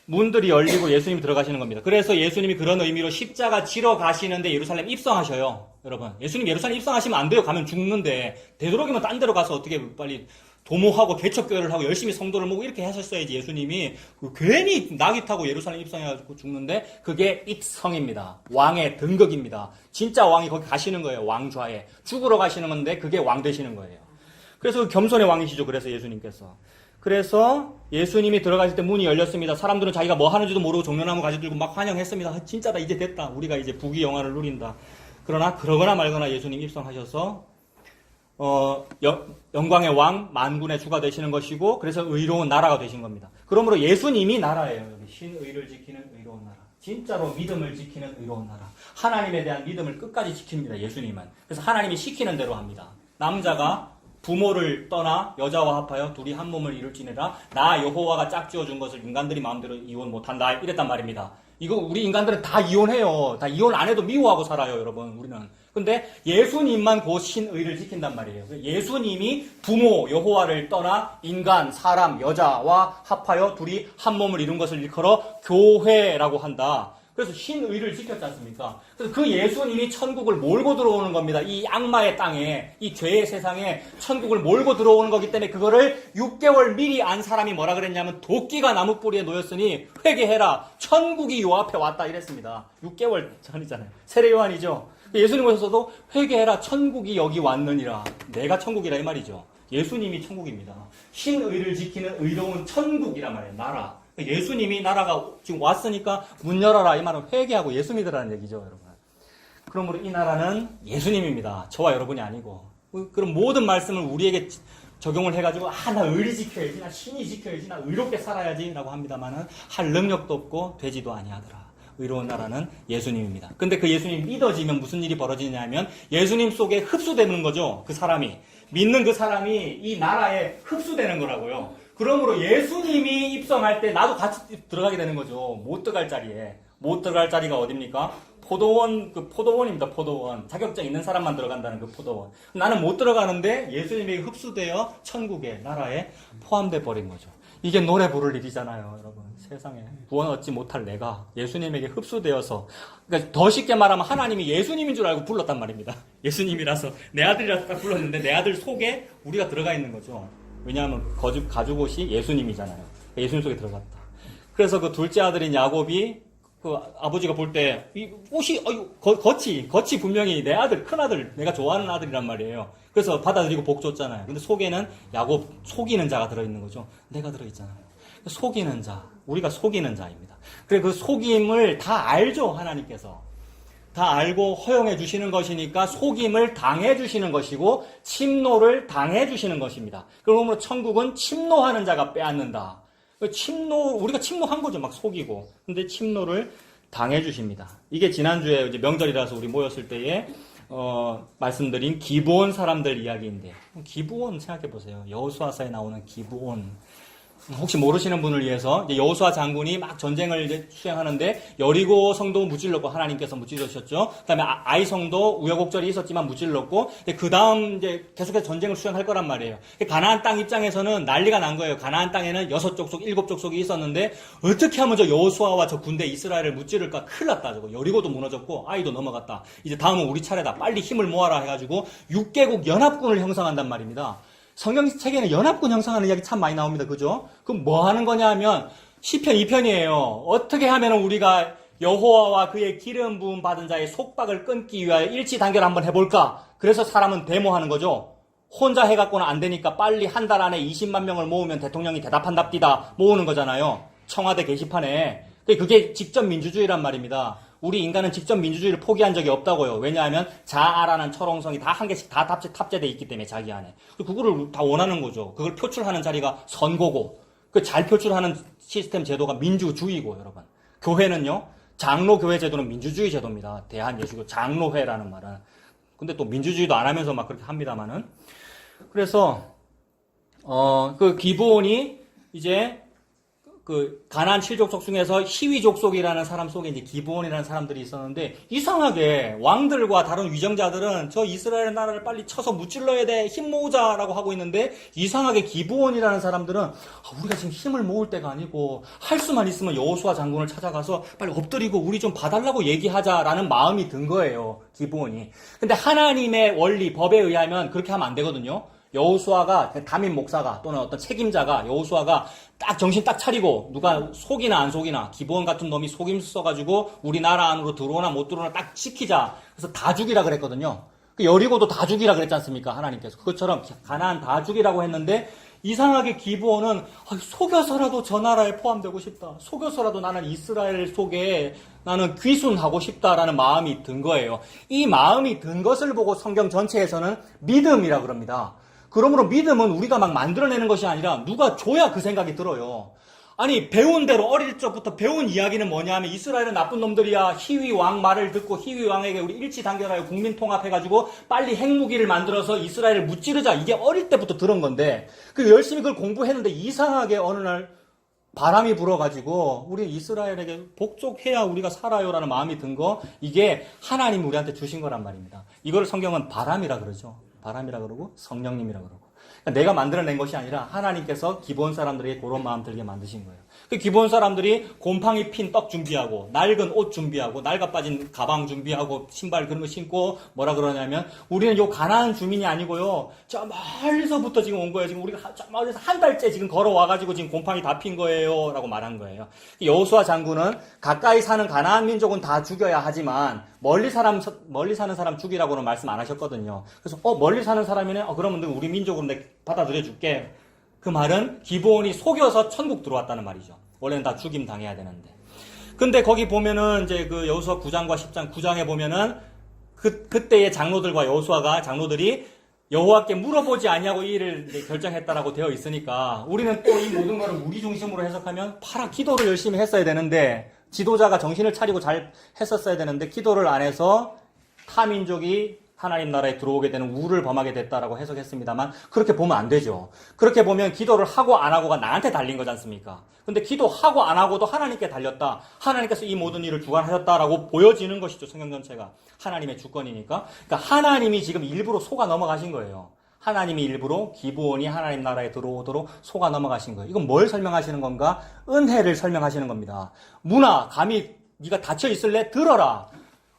문들이 열리고 예수님이 들어가시는 겁니다. 그래서 예수님이 그런 의미로 십자가 지러 가시는데 예루살렘 입성하셔요. 여러분, 예수님 예루살렘 입성하시면 안 돼요. 가면 죽는데. 되도록이면 딴 데로 가서 어떻게 빨리 도모하고 개척교회를 하고 열심히 성도를 모으고 이렇게 하셨어야지. 예수님이 괜히 낙이 타고 예루살렘 입성해가지고 죽는데 그게 입성입니다. 왕의 등극입니다. 진짜 왕이 거기 가시는 거예요. 왕좌에. 죽으러 가시는 건데 그게 왕 되시는 거예요. 그래서 겸손의 왕이시죠. 그래서 예수님께서. 그래서 예수님이 들어가실 때 문이 열렸습니다. 사람들은 자기가 뭐 하는지도 모르고 종려나무 가지 들고 막 환영했습니다. 진짜다, 이제 됐다. 우리가 이제 부귀 영화를 누린다. 그러거나 말거나 예수님 입성하셔서 영광의 왕, 만군의 주가 되시는 것이고, 그래서 의로운 나라가 되신 겁니다. 그러므로 예수님이 나라예요. 신의를 지키는 의로운 나라. 진짜로 믿음을 지키는 의로운 나라. 하나님에 대한 믿음을 끝까지 지킵니다. 예수님은. 그래서 하나님이 시키는 대로 합니다. 남자가 부모를 떠나 여자와 합하여 둘이 한 몸을 이룰지니라. 나 여호와가 짝지어 준 것을 인간들이 마음대로 이혼 못한다. 이랬단 말입니다. 이거 우리 인간들은 다 이혼해요. 다 이혼 안 해도 미워하고 살아요, 여러분. 우리는. 근데 예수님만 그 신의를 지킨단 말이에요. 예수님이 부모 여호와를 떠나 인간, 사람, 여자와 합하여 둘이 한 몸을 이룬 것을 일컬어 교회라고 한다. 그래서 신의를 지켰지 않습니까? 그래서 그 예수님이 천국을 몰고 들어오는 겁니다. 이 악마의 땅에, 이 죄의 세상에 천국을 몰고 들어오는 거기 때문에 그거를 6개월 미리 안 사람이 뭐라 그랬냐면 도끼가 나무뿌리에 놓였으니 회개해라. 천국이 요 앞에 왔다 이랬습니다. 6개월 전이잖아요. 세례요한이죠. 예수님 오셔서도 회개해라. 천국이 여기 왔느니라. 내가 천국이라 이 말이죠. 예수님이 천국입니다. 신의를 지키는 의로운 천국이란 말이에요. 나라. 예수님이 나라가 지금 왔으니까 문 열어라. 이 말은 회개하고 예수 믿으라는 얘기죠, 여러분. 그러므로 이 나라는 예수님입니다. 저와 여러분이 아니고. 그럼 모든 말씀을 우리에게 적용을 해가지고 나 의리 지켜야지, 나 신이 지켜야지, 나 의롭게 살아야지 라고 합니다만은 할 능력도 없고 되지도 아니하더라. 의로운 나라는 예수님입니다. 근데 그 예수님이 믿어지면 무슨 일이 벌어지냐면 예수님 속에 흡수되는 거죠. 그 사람이. 믿는 그 사람이 이 나라에 흡수되는 거라고요. 그러므로 예수님이 입성할 때 나도 같이 들어가게 되는 거죠. 못 들어갈 자리에. 못 들어갈 자리가 어딥니까? 포도원입니다. 포도원. 자격증 있는 사람만 들어간다는 그 포도원. 나는 못 들어가는데 예수님에게 흡수되어 천국의 나라에 포함돼 버린 거죠. 이게 노래 부를 일이잖아요, 여러분. 세상에 구원 얻지 못할 내가 예수님에게 흡수되어서, 그러니까 더 쉽게 말하면 하나님이 예수님인 줄 알고 불렀단 말입니다. 예수님이라서 내 아들이라서 딱 불렀는데 내 아들 속에 우리가 들어가 있는 거죠. 왜냐하면 가죽 옷이 예수님이잖아요. 예수님 속에 들어갔다. 그래서 그 둘째 아들인 야곱이 그 아버지가 볼 때 이 옷이 겉이 분명히 내 아들, 큰 아들, 내가 좋아하는 아들이란 말이에요. 그래서 받아들이고 복 줬잖아요. 근데 속에는 야곱 속이는 자가 들어있는 거죠. 내가 들어있잖아요. 속이는 자, 우리가 속이는 자입니다. 그래 그 속임을 다 알죠, 하나님께서. 다 알고 허용해 주시는 것이니까 속임을 당해 주시는 것이고 침노를 당해 주시는 것입니다. 그러므로 천국은 침노하는 자가 빼앗는다. 우리가 침노한 거죠. 막 속이고. 근데 침노를 당해 주십니다. 이게 지난주에 이제 명절이라서 우리 모였을 때에 말씀드린 기브온 사람들 이야기인데, 기브온 생각해 보세요. 여호수아서에 나오는 기브온. 혹시 모르시는 분을 위해서 여호수아 장군이 막 전쟁을 이제 수행하는데 여리고 성도 무찔렀고 하나님께서 무찔러주셨죠. 그다음에 아이 성도 우여곡절이 있었지만 무찔렀고 그 다음 이제 계속해서 전쟁을 수행할 거란 말이에요. 가나안 땅 입장에서는 난리가 난 거예요. 가나안 땅에는 6족속, 7족속이 있었는데 어떻게 하면 저 여호수아와 저 군대 이스라엘을 무찌를까? 큰일 났다. 저거 여리고도 무너졌고 아이도 넘어갔다. 이제 다음은 우리 차례다. 빨리 힘을 모아라 해가지고 6개국 연합군을 형성한단 말입니다. 성경책에는 연합군 형성하는 이야기 참 많이 나옵니다. 그죠? 그럼 뭐 하는 거냐 하면 시편 2편이에요. 어떻게 하면 우리가 여호와와 그의 기름 부음 받은 자의 속박을 끊기 위하여 일치단결 한번 해볼까? 그래서 사람은 데모하는 거죠. 혼자 해갖고는 안 되니까 빨리 한 달 안에 20만 명을 모으면 대통령이 대답한답디다 모으는 거잖아요. 청와대 게시판에. 그게 직접 민주주의란 말입니다. 우리 인간은 직접 민주주의를 포기한 적이 없다고요. 왜냐하면 자아라는 철옹성이 다 한 개씩 다 탑재되어 있기 때문에 자기 안에. 그거를 다 원하는 거죠. 그걸 표출하는 자리가 선거고. 그 잘 표출하는 시스템 제도가 민주주의고, 여러분. 교회는요, 장로교회 제도는 민주주의 제도입니다. 대한예수교 장로회라는 말은. 근데 또 민주주의도 안 하면서 막 그렇게 합니다만은. 그래서, 그 기브온이 이제 그 가나안 7족속 중에서 히위 족속이라는 사람 속에 이제 기브온이라는 사람들이 있었는데 이상하게 왕들과 다른 위정자들은 저 이스라엘 나라를 빨리 쳐서 무찔러야 돼, 힘 모으자라고 하고 있는데 이상하게 기브온이라는 사람들은 우리가 지금 힘을 모을 때가 아니고 할 수만 있으면 여호수아 장군을 찾아가서 빨리 엎드리고 우리 좀 봐달라고 얘기하자라는 마음이 든 거예요, 기브온이. 근데 하나님의 원리, 법에 의하면 그렇게 하면 안 되거든요. 여호수아가, 담임 목사가 또는 어떤 책임자가, 여호수아가 딱 정신 딱 차리고 누가 속이나 안 속이나 기브온 같은 놈이 속임 써가지고 우리나라 안으로 들어오나 못 들어오나 딱 지키자. 그래서 다 죽이라 그랬거든요. 그 여리고도 다 죽이라 그랬지 않습니까? 하나님께서. 그것처럼 가나안 다 죽이라고 했는데 이상하게 기브온은 속여서라도 저 나라에 포함되고 싶다. 속여서라도 나는 이스라엘 속에 나는 귀순하고 싶다라는 마음이 든 거예요. 이 마음이 든 것을 보고 성경 전체에서는 믿음이라 그럽니다. 그러므로 믿음은 우리가 막 만들어내는 것이 아니라 누가 줘야 그 생각이 들어요. 아니, 배운 대로 어릴 적부터 배운 이야기는 뭐냐 하면 이스라엘은 나쁜 놈들이야. 히위 왕 말을 듣고 히위 왕에게 우리 일치단결하여 국민 통합해가지고 빨리 핵무기를 만들어서 이스라엘을 무찌르자. 이게 어릴 때부터 들은 건데 그 열심히 그걸 공부했는데 이상하게 어느 날 바람이 불어가지고 우리 이스라엘에게 복종해야 우리가 살아요라는 마음이 든 거, 이게 하나님이 우리한테 주신 거란 말입니다. 이걸 성경은 바람이라 그러죠. 바람이라 그러고 성령님이라 그러고. 그러니까 내가 만들어낸 것이 아니라 하나님께서 기본 사람들에게 그런 마음 들게 만드신 거예요. 그 기본 사람들이 곰팡이 핀 떡 준비하고 낡은 옷 준비하고 낡아 빠진 가방 준비하고 신발 그런 거 신고 뭐라 그러냐면 우리는 요 가나안 주민이 아니고요. 저 멀리서부터 지금 온 거예요. 지금 우리가 저 멀리서 한 달째 지금 걸어와가지고 지금 곰팡이 다 핀 거예요. 라고 말한 거예요. 여호수아 장군은 가까이 사는 가나안 민족은 다 죽여야 하지만 멀리 사는 사람 죽이라고는 말씀 안 하셨거든요. 그래서 멀리 사는 사람이네. 그러면 우리 민족으로 내가 받아들여 줄게. 그 말은 기브온이 속여서 천국 들어왔다는 말이죠. 원래는 다 죽임 당해야 되는데. 근데 거기 보면은 이제 그 여호수아 9장과 10장 9장에 보면은 그때의 장로들이 여호와께 물어보지 아니하고 이 일을 결정했다라고 되어 있으니까 우리는 또 이 모든 것을 우리 중심으로 해석하면 기도를 열심히 했어야 되는데, 지도자가 정신을 차리고 잘 했었어야 되는데 기도를 안 해서 타민족이 하나님 나라에 들어오게 되는 우를 범하게 됐다라고 해석했습니다만 그렇게 보면 안 되죠. 그렇게 보면 기도를 하고 안 하고가 나한테 달린 거지 않습니까? 근데 기도하고 안 하고도 하나님께 달렸다. 하나님께서 이 모든 일을 주관하셨다라고 보여지는 것이죠. 성경 전체가 하나님의 주권이니까. 그러니까 하나님이 지금 일부러 속아 넘어가신 거예요. 하나님이 일부러 기브온이 하나님 나라에 들어오도록 속아 넘어가신 거예요. 이건 뭘 설명하시는 건가? 은혜를 설명하시는 겁니다. 문아, 감히 네가 닫혀 있을래? 들어라.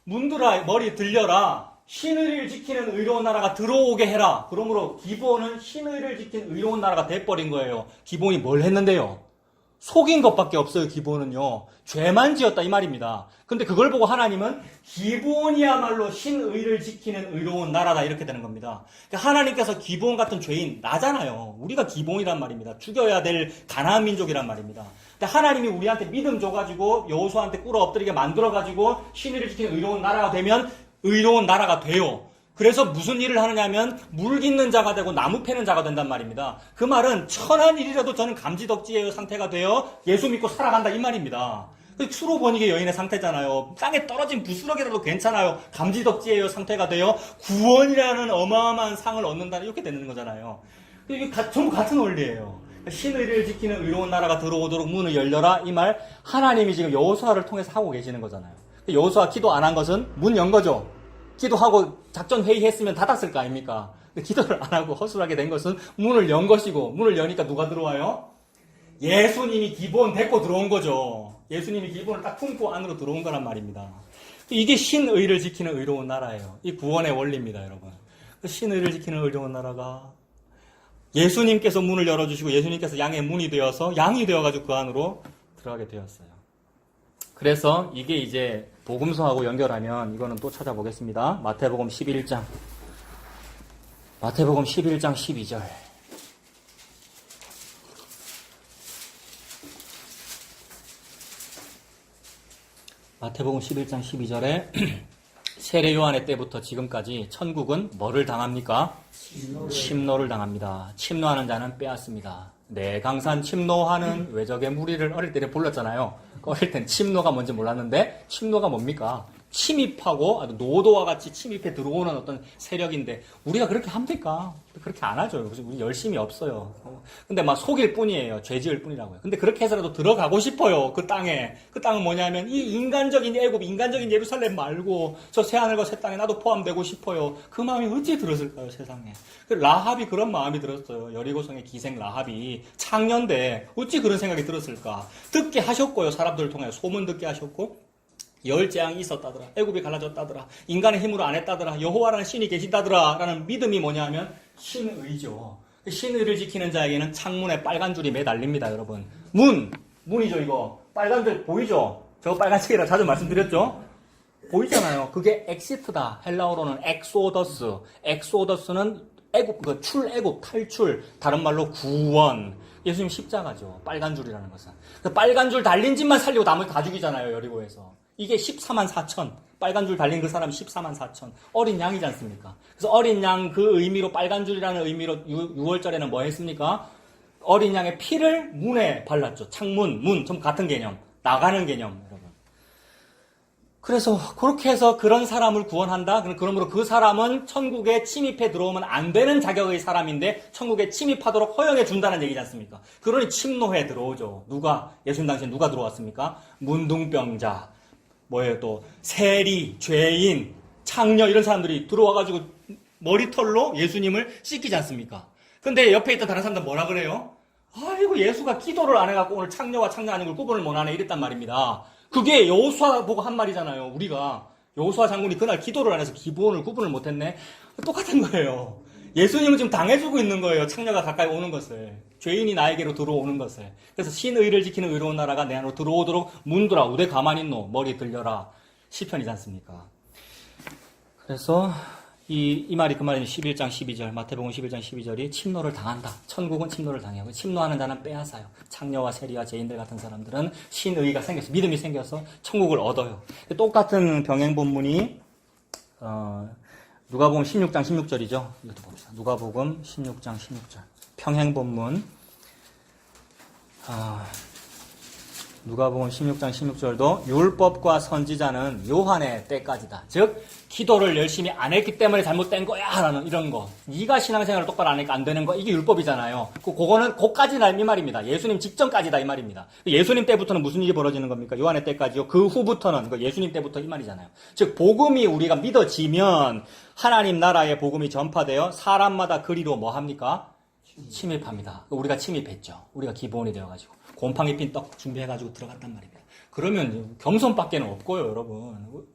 문들아, 머리 들려라. 신의를 지키는 의로운 나라가 들어오게 해라. 그러므로 기브온은 신의를 지키는 의로운 나라가 돼버린 거예요. 기브온이 뭘 했는데요? 속인 것밖에 없어요. 기브온은요. 죄만 지었다 이 말입니다. 근데 그걸 보고 하나님은 기브온이야말로 신의를 지키는 의로운 나라다 이렇게 되는 겁니다. 그러니까 하나님께서 기브온 같은 죄인 나잖아요. 우리가 기브온이란 말입니다. 죽여야 될 가나안 민족이란 말입니다. 근데 하나님이 우리한테 믿음 줘가지고 여호수아한테 꿇어 엎드리게 만들어가지고 신의를 지키는 의로운 나라가 되면 의로운 나라가 돼요. 그래서 무슨 일을 하느냐면 물 깃는 자가 되고 나무 패는 자가 된단 말입니다. 그 말은 천한 일이라도 저는 감지덕지의 상태가 되어 예수 믿고 살아간다 이 말입니다. 수로번익의 여인의 상태잖아요. 땅에 떨어진 부스러기라도 괜찮아요. 감지덕지의 상태가 되어 구원이라는 어마어마한 상을 얻는다 이렇게 되는 거잖아요. 이게 전부 같은 원리예요. 신의를 지키는 의로운 나라가 들어오도록 문을 열려라 이 말, 하나님이 지금 여호수아를 통해서 하고 계시는 거잖아요. 여호수아 기도 안 한 것은 문 연 거죠. 기도하고 작전 회의했으면 닫았을 거 아닙니까? 근데 기도를 안 하고 허술하게 된 것은 문을 연 것이고, 문을 여니까 누가 들어와요? 예수님이 기본 데리고 들어온 거죠. 예수님이 기본을 딱 품고 안으로 들어온 거란 말입니다. 이게 신의를 지키는 의로운 나라예요. 이 구원의 원리입니다, 여러분. 신의를 지키는 의로운 나라가 예수님께서 문을 열어주시고 예수님께서 양의 문이 되어서 양이 되어가지고 그 안으로 들어가게 되었어요. 그래서 이게 이제 복음서하고 연결하면 이거는 또 찾아보겠습니다. 마태복음 11장 12절. 마태복음 11장 12절에 세례 요한의 때부터 지금까지 천국은 뭐를 당합니까? 침노를 당합니다. 침노하는 자는 빼앗습니다. 내강산 침노하는 외적의 무리를 어릴 때는 불렀잖아요. 어릴 땐 침노가 뭔지 몰랐는데 침노가 뭡니까? 침입하고 아주 노도와 같이 침입해 들어오는 어떤 세력인데 우리가 그렇게 합니까? 그렇게 안 하죠. 그래서 우리 열심히 없어요. 근데 막 속일 뿐이에요. 죄 지을 뿐이라고요. 근데 그렇게 해서라도 들어가고 싶어요. 그 땅에. 그 땅은 뭐냐면 이 인간적인 애굽, 인간적인 예루살렘 말고 저 새하늘과 새 땅에 나도 포함되고 싶어요. 그 마음이 어찌 들었을까요, 세상에. 라합이 그런 마음이 들었어요. 여리고성의 기생 라합이 창녀인데 어찌 그런 생각이 들었을까. 듣게 하셨고요. 사람들을 통해 소문 듣게 하셨고 열 재앙이 있었다더라. 애굽이 갈라졌다더라. 인간의 힘으로 안 했다더라. 여호와라는 신이 계시다더라. 라는 믿음이 뭐냐면 신의죠. 신의를 지키는 자에게는 창문에 빨간 줄이 매달립니다, 여러분. 문이죠, 이거. 빨간 줄 보이죠? 저 빨간색이라 자주 말씀드렸죠? 보이잖아요. 그게 엑시트다. 헬라어로는 엑소더스. 엑소더스는 애굽, 출애굽, 탈출. 다른 말로 구원. 예수님 십자가죠. 빨간 줄이라는 것은. 그 빨간 줄 달린 집만 살리고 나머지 다 죽이잖아요, 여리고에서. 이게 14만 4천. 빨간 줄 달린 그 사람이 14만 4천. 어린 양이지 않습니까? 그래서 어린 양 그 의미로 빨간 줄이라는 의미로 6월절에는 뭐 했습니까? 어린 양의 피를 문에 발랐죠. 창문, 문, 좀 같은 개념. 나가는 개념, 여러분. 그래서 그렇게 해서 그런 사람을 구원한다? 그러므로 그 사람은 천국에 침입해 들어오면 안 되는 자격의 사람인데 천국에 침입하도록 허용해 준다는 얘기지 않습니까? 그러니 침노해 들어오죠. 누가? 예수님 당시에 누가 들어왔습니까? 문둥병자. 뭐예요 또 세리, 죄인, 창녀 이런 사람들이 들어와가지고 머리털로 예수님을 씻기지 않습니까? 근데 옆에 있던 다른 사람들 뭐라 그래요? 아이고 예수가 기도를 안 해갖고 오늘 창녀와 창녀 아닌 걸 구분을 못하네 이랬단 말입니다. 그게 여호수아 보고 한 말이잖아요. 우리가 여호수아 장군이 그날 기도를 안 해서 기본을 구분을 못했네. 똑같은 거예요. 예수님은 지금 당해주고 있는 거예요. 창녀가 가까이 오는 것을. 죄인이 나에게로 들어오는 것을. 그래서 신의를 지키는 의로운 나라가 내 안으로 들어오도록 문두라. 우대 가만히 있노. 머리 들려라. 시편이지 않습니까? 그래서 이 말이 그 말이 11장 12절 마태복음 11장 12절이 침노를 당한다. 천국은 침노를 당해요. 침노하는 자는 빼앗아요. 창녀와 세리와 죄인들 같은 사람들은 신의가 생겨서 믿음이 생겨서 천국을 얻어요. 똑같은 병행 본문이 누가복음 16장 16절이죠. 이것도 봅시다. 누가복음 16장 16절. 평행 본문. 누가복음 16장 16절도 율법과 선지자는 요한의 때까지다. 즉 기도를 열심히 안 했기 때문에 잘못된 거야 라는 이런 거. 네가 신앙생활을 똑바로 안 하니까 안 되는 거. 이게 율법이잖아요. 그거는 그까지다 이 말입니다. 예수님 직전까지다 이 말입니다. 예수님 때부터는 무슨 일이 벌어지는 겁니까? 요한의 때까지요. 그 후부터는 예수님 때부터 이 말이잖아요. 즉 복음이 우리가 믿어지면 하나님 나라의 복음이 전파되어 사람마다 그리로 뭐 합니까? 침입합니다. 우리가 침입했죠. 우리가 기본이 되어가지고 곰팡이 핀 떡 준비해가지고 들어갔단 말입니다. 그러면 겸손밖에는 없고요, 여러분.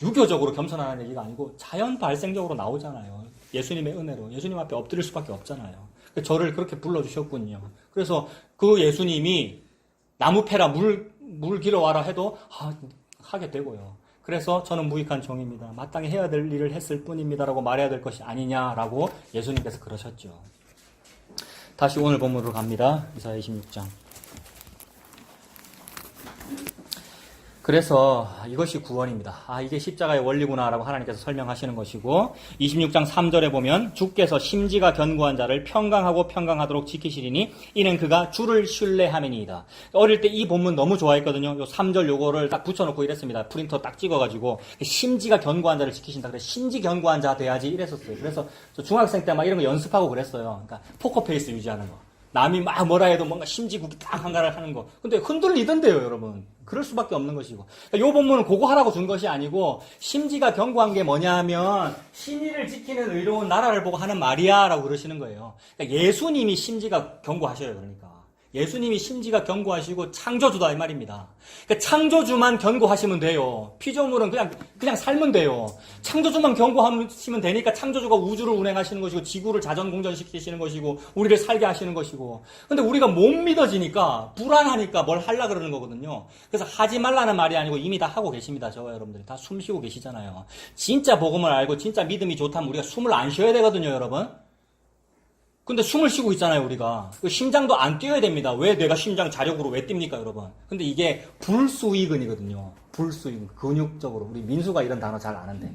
유교적으로 겸손하는 얘기가 아니고 자연 발생적으로 나오잖아요. 예수님의 은혜로 예수님 앞에 엎드릴 수밖에 없잖아요. 저를 그렇게 불러주셨군요. 그래서 그 예수님이 나무 패라 물 길어와라 해도 하게 되고요. 그래서 저는 무익한 종입니다. 마땅히 해야 될 일을 했을 뿐입니다라고 말해야 될 것이 아니냐라고 예수님께서 그러셨죠. 다시 오늘 본문으로 갑니다. 이사야 26장. 그래서 이것이 구원입니다. 이게 십자가의 원리구나라고 하나님께서 설명하시는 것이고 26장 3절에 보면 주께서 심지가 견고한 자를 평강하고 평강하도록 지키시리니 이는 그가 주를 신뢰함이니이다. 어릴 때 이 본문 너무 좋아했거든요. 요 3절 요거를 딱 붙여놓고 이랬습니다. 프린터 딱 찍어가지고 심지가 견고한 자를 지키신다. 그래서 심지 견고한 자 돼야지 이랬었어요. 그래서 저 중학생 때 막 이런 거 연습하고 그랬어요. 그러니까 포커페이스 유지하는 거. 남이 막 뭐라 해도 뭔가 심지국이 딱 한가를 하는 거. 근데 흔들리던데요, 여러분. 그럴 수밖에 없는 것이고. 그러니까 요 본문은 그거 하라고 준 것이 아니고, 심지가 견고한 게 뭐냐 하면, 신의를 지키는 의로운 나라를 보고 하는 말이야, 라고 그러시는 거예요. 그러니까 예수님이 심지가 견고하셔요, 그러니까. 예수님이 심지가 견고하시고 창조주다 이 말입니다. 그러니까 창조주만 견고하시면 돼요. 피조물은 그냥 살면 돼요. 창조주만 견고하시면 되니까 창조주가 우주를 운행하시는 것이고 지구를 자전공전시키시는 것이고 우리를 살게 하시는 것이고. 근데 우리가 못 믿어지니까 불안하니까 뭘 하려 그러는 거거든요. 그래서 하지 말라는 말이 아니고 이미 다 하고 계십니다. 저와 여러분들이 다 숨 쉬고 계시잖아요. 진짜 복음을 알고 진짜 믿음이 좋다면 우리가 숨을 안 쉬어야 되거든요, 여러분. 근데 숨을 쉬고 있잖아요, 우리가. 심장도 안 뛰어야 됩니다. 왜 내가 심장 자력으로 왜 뜁니까, 여러분? 근데 이게 불수의근이거든요. 불수의근. 근육적으로. 우리 민수가 이런 단어 잘 아는데.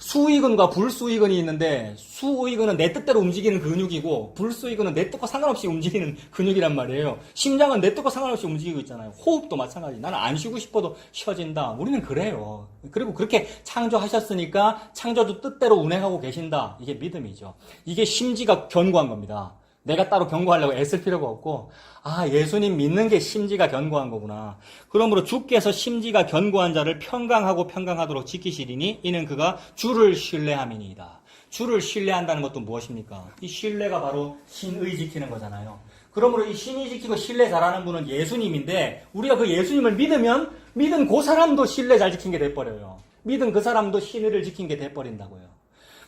수의근과 불수의근이 있는데 수의근은 내 뜻대로 움직이는 근육이고 불수의근은 내 뜻과 상관없이 움직이는 근육이란 말이에요. 심장은 내 뜻과 상관없이 움직이고 있잖아요. 호흡도 마찬가지. 나는 안 쉬고 싶어도 쉬어진다. 우리는 그래요. 그리고 그렇게 창조하셨으니까 창조주 뜻대로 운행하고 계신다. 이게 믿음이죠. 이게 심지가 견고한 겁니다. 내가 따로 견고하려고 애쓸 필요가 없고, 아, 예수님 믿는 게 심지가 견고한 거구나. 그러므로 주께서 심지가 견고한 자를 평강하고 평강하도록 지키시리니 이는 그가 주를 신뢰함이니이다. 주를 신뢰한다는 것도 무엇입니까? 이 신뢰가 바로 신의 지키는 거잖아요. 그러므로 이 신이 지키고 신뢰 잘하는 분은 예수님인데, 우리가 그 예수님을 믿으면 믿은 그 사람도 신뢰 잘 지킨 게 돼버려요. 믿은 그 사람도 신의를 지킨 게 돼버린다고요.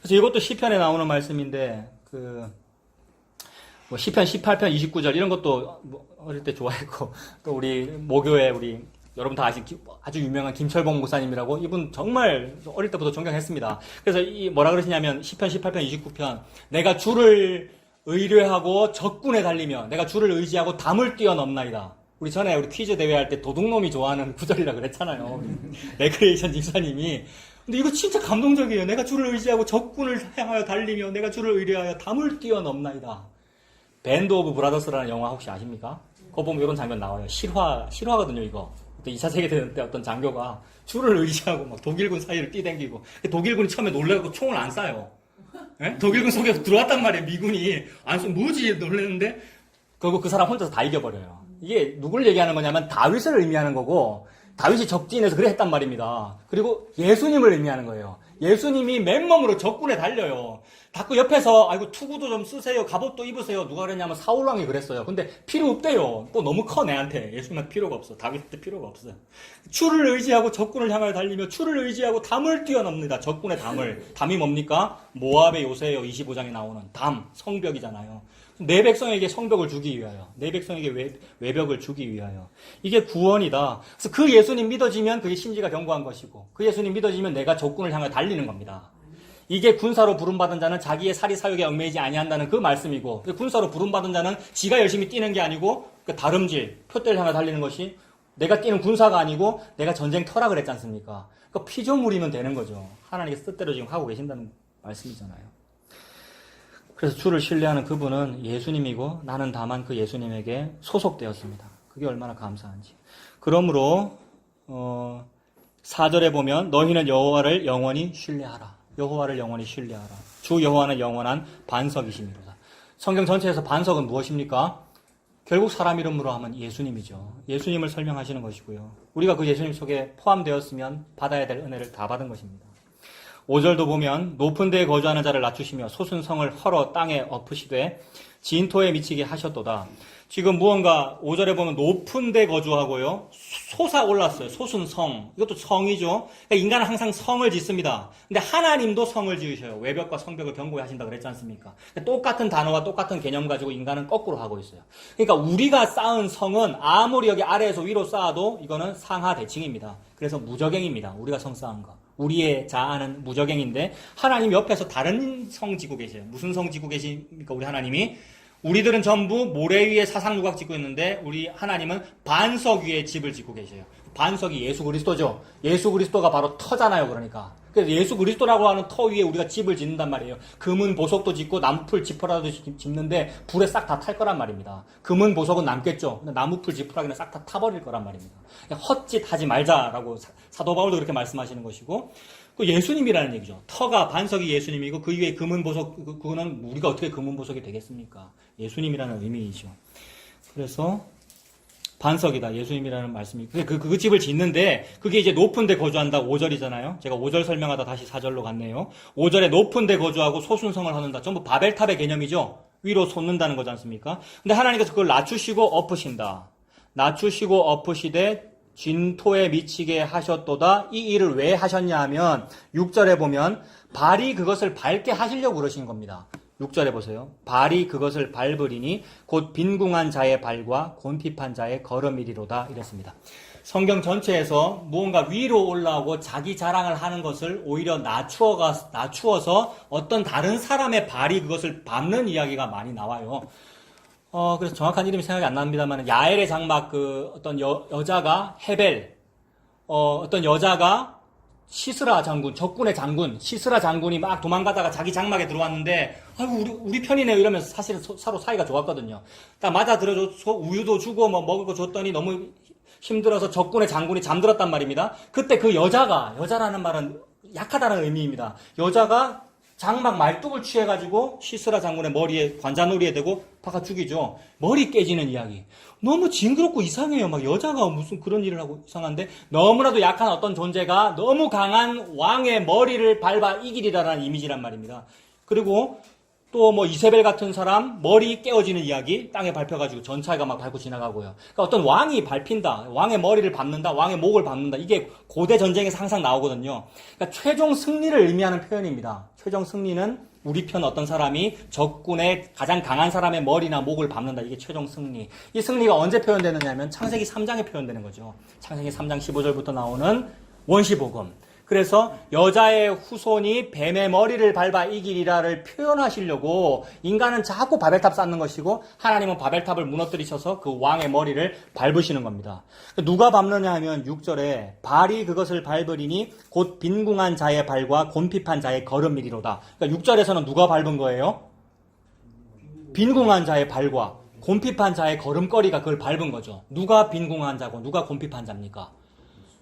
그래서 이것도 시편에 나오는 말씀인데, 시편 18편 29절 이런 것도 어릴 때 좋아했고, 또 우리 모교에 우리 여러분 다 아주 유명한 김철봉 목사님이라고, 이분 정말 어릴 때부터 존경했습니다. 그래서 이 뭐라 그러시냐면 시편 18편 29편, 내가 주를 의뢰하고 적군에 달리며 내가 주를 의지하고 담을 뛰어넘나이다. 우리 전에 우리 퀴즈 대회 할 때 도둑놈이 좋아하는 구절이라 그랬잖아요. 레크레이션 집사님이. 근데 이거 진짜 감동적이에요. 내가 주를 의지하고 적군을 향하여 달리며 내가 주를 의뢰하여 담을 뛰어넘나이다. 밴드 오브 브라더스라는 영화 혹시 아십니까? 그거 보면 이런 장면 나와요. 실화거든요, 이거. 2차 세계대전 때 어떤 장교가 주를 의지하고 막 독일군 사이를 뛰댕기고, 독일군이 처음에 놀라고 총을 안 쏴요. 예? 독일군 속에 들어왔단 말이에요, 미군이. 안 쏘, 뭐지? 놀랐는데, 그 사람 혼자서 다 이겨버려요. 이게 누굴 얘기하는 거냐면 다윗을 의미하는 거고, 다윗이 적진에서 그래 했단 말입니다. 그리고 예수님을 의미하는 거예요. 예수님이 맨몸으로 적군에 달려요. 자꾸 옆에서 아이고 투구도 좀 쓰세요. 갑옷도 입으세요. 누가 그랬냐면 사울왕이 그랬어요. 근데 필요 없대요. 또 너무 커 내한테. 예수님한테 필요가 없어. 다윗한테 필요가 없어요. 주를 의지하고 적군을 향하여 달리며 주를 의지하고 담을 뛰어넘는다. 적군의 담을. 담이 뭡니까? 모압의 요새요. 25장에 나오는 담. 성벽이잖아요. 내 백성에게 성벽을 주기 위하여, 내 백성에게 외벽을 주기 위하여. 이게 구원이다. 그래서 그 예수님 믿어지면 그게 심지가 견고한 것이고, 그 예수님 믿어지면 내가 적군을 향해 달리는 겁니다. 이게 군사로 부름받은 자는 자기의 사리 사욕에 얽매이지 아니한다는 그 말씀이고, 군사로 부름받은 자는 지가 열심히 뛰는 게 아니고 그 다름질, 표대를 향해 달리는 것이, 내가 뛰는 군사가 아니고 내가 전쟁 터라 그랬지 않습니까? 그러니까 피조물이면 되는 거죠. 하나님께서 뜻대로 지금 하고 계신다는 말씀이잖아요. 그래서 주를 신뢰하는 그분은 예수님이고 나는 다만 그 예수님에게 소속되었습니다. 그게 얼마나 감사한지. 그러므로 4절에 보면 너희는 여호와를 영원히 신뢰하라. 여호와를 영원히 신뢰하라. 주 여호와는 영원한 반석이시미로다. 성경 전체에서 반석은 무엇입니까? 결국 사람 이름으로 하면 예수님이죠. 예수님을 설명하시는 것이고요. 우리가 그 예수님 속에 포함되었으면 받아야 될 은혜를 다 받은 것입니다. 5절도 보면 높은 데에 거주하는 자를 낮추시며 솟은 성을 헐어 땅에 엎으시되 진토에 미치게 하셨도다. 지금 무언가 5절에 보면 높은 데 거주하고요. 솟아올랐어요. 솟은 성. 이것도 성이죠. 그러니까 인간은 항상 성을 짓습니다. 근데 하나님도 성을 지으셔요. 외벽과 성벽을 견고히 하신다 그랬지 않습니까? 그러니까 똑같은 단어와 똑같은 개념 가지고 인간은 거꾸로 하고 있어요. 그러니까 우리가 쌓은 성은 아무리 여기 아래에서 위로 쌓아도 이거는 상하 대칭입니다. 그래서 무저갱입니다. 우리가 성 쌓은 거. 우리의 자아는 무저갱인데 하나님 옆에서 다른 성 지고 계세요. 무슨 성 지고 계십니까? 우리 하나님이 우리들은 전부 모래 위에 사상누각 짓고 있는데 우리 하나님은 반석 위에 집을 짓고 계세요. 반석이 예수 그리스도죠. 예수 그리스도가 바로 터잖아요. 그러니까 그래서 예수 그리스도라고 하는 터 위에 우리가 집을 짓는단 말이에요. 금은 보석도 짓고 나무풀 지퍼라도 짓는데 불에 싹 다 탈 거란 말입니다. 금은 보석은 남겠죠. 근데 나무풀 지푸라기는 싹 다 타버릴 거란 말입니다. 헛짓 하지 말자라고 사도 바울도 그렇게 말씀하시는 것이고, 그 예수님이라는 얘기죠. 터가 반석이 예수님이고 그 위에 금은 보석, 그거는 우리가 어떻게 금은 보석이 되겠습니까? 예수님이라는 의미이죠. 그래서 반석이다. 예수님이라는 말씀이. 그 집을 짓는데, 그게 이제 높은 데 거주한다. 5절이잖아요. 제가 5절 설명하다 다시 4절로 갔네요. 5절에 높은 데 거주하고 솟은성을 하는다. 전부 바벨탑의 개념이죠. 위로 솟는다는 거지 않습니까? 근데 하나님께서 그걸 낮추시고 엎으신다. 낮추시고 엎으시되 진토에 미치게 하셨도다. 이 일을 왜 하셨냐 하면 6절에 보면 발이 그것을 밟게 하시려고 그러신 겁니다. 6절에 보세요. 발이 그것을 밟으리니 곧 빈궁한 자의 발과 곤핍한 자의 걸음이리로다. 이랬습니다. 성경 전체에서 무언가 위로 올라오고 자기 자랑을 하는 것을 오히려 낮추어서 어떤 다른 사람의 발이 그것을 밟는 이야기가 많이 나와요. 그래서 정확한 이름이 생각이 안 납니다만 야엘의 장막 어떤 여자가 헤벨, 어떤 여자가 시스라 장군, 적군의 장군, 시스라 장군이 막 도망가다가 자기 장막에 들어왔는데, 아이고, 우리 편이네요. 이러면서 사실은 서로 사이가 좋았거든요. 딱 맞아 들어줘서 우유도 주고 뭐 먹을 거 줬더니 너무 힘들어서 적군의 장군이 잠들었단 말입니다. 그때 그 여자라는 말은 약하다는 의미입니다. 여자가 장막 말뚝을 취해가지고 시스라 장군의 머리에, 관자놀이에 대고 박아 죽이죠. 머리 깨지는 이야기. 너무 징그럽고 이상해요. 막 여자가 무슨 그런 일을 하고 이상한데, 너무나도 약한 어떤 존재가 너무 강한 왕의 머리를 밟아 이기리라는 이미지란 말입니다. 그리고 또 뭐 이세벨 같은 사람 머리 깨어지는 이야기, 땅에 밟혀가지고 전차가 막 밟고 지나가고요. 그러니까 어떤 왕이 밟힌다, 왕의 머리를 밟는다, 왕의 목을 밟는다, 이게 고대 전쟁에서 항상 나오거든요. 그러니까 최종 승리를 의미하는 표현입니다. 최종 승리는 우리 편 어떤 사람이 적군의 가장 강한 사람의 머리나 목을 밟는다. 이게 최종 승리. 이 승리가 언제 표현되느냐면 창세기 3장에 표현되는 거죠. 창세기 3장 15절부터 나오는 원시복음. 그래서 여자의 후손이 뱀의 머리를 밟아 이기리라를 표현하시려고 인간은 자꾸 바벨탑 쌓는 것이고, 하나님은 바벨탑을 무너뜨리셔서 그 왕의 머리를 밟으시는 겁니다. 누가 밟느냐 하면 6절에 발이 그것을 밟으리니 곧 빈궁한 자의 발과 곤핍한 자의 걸음이리로다. 그러니까 6절에서는 누가 밟은 거예요? 빈궁한 자의 발과 곤핍한 자의 걸음걸이가 그걸 밟은 거죠. 누가 빈궁한 자고 누가 곤핍한 자입니까?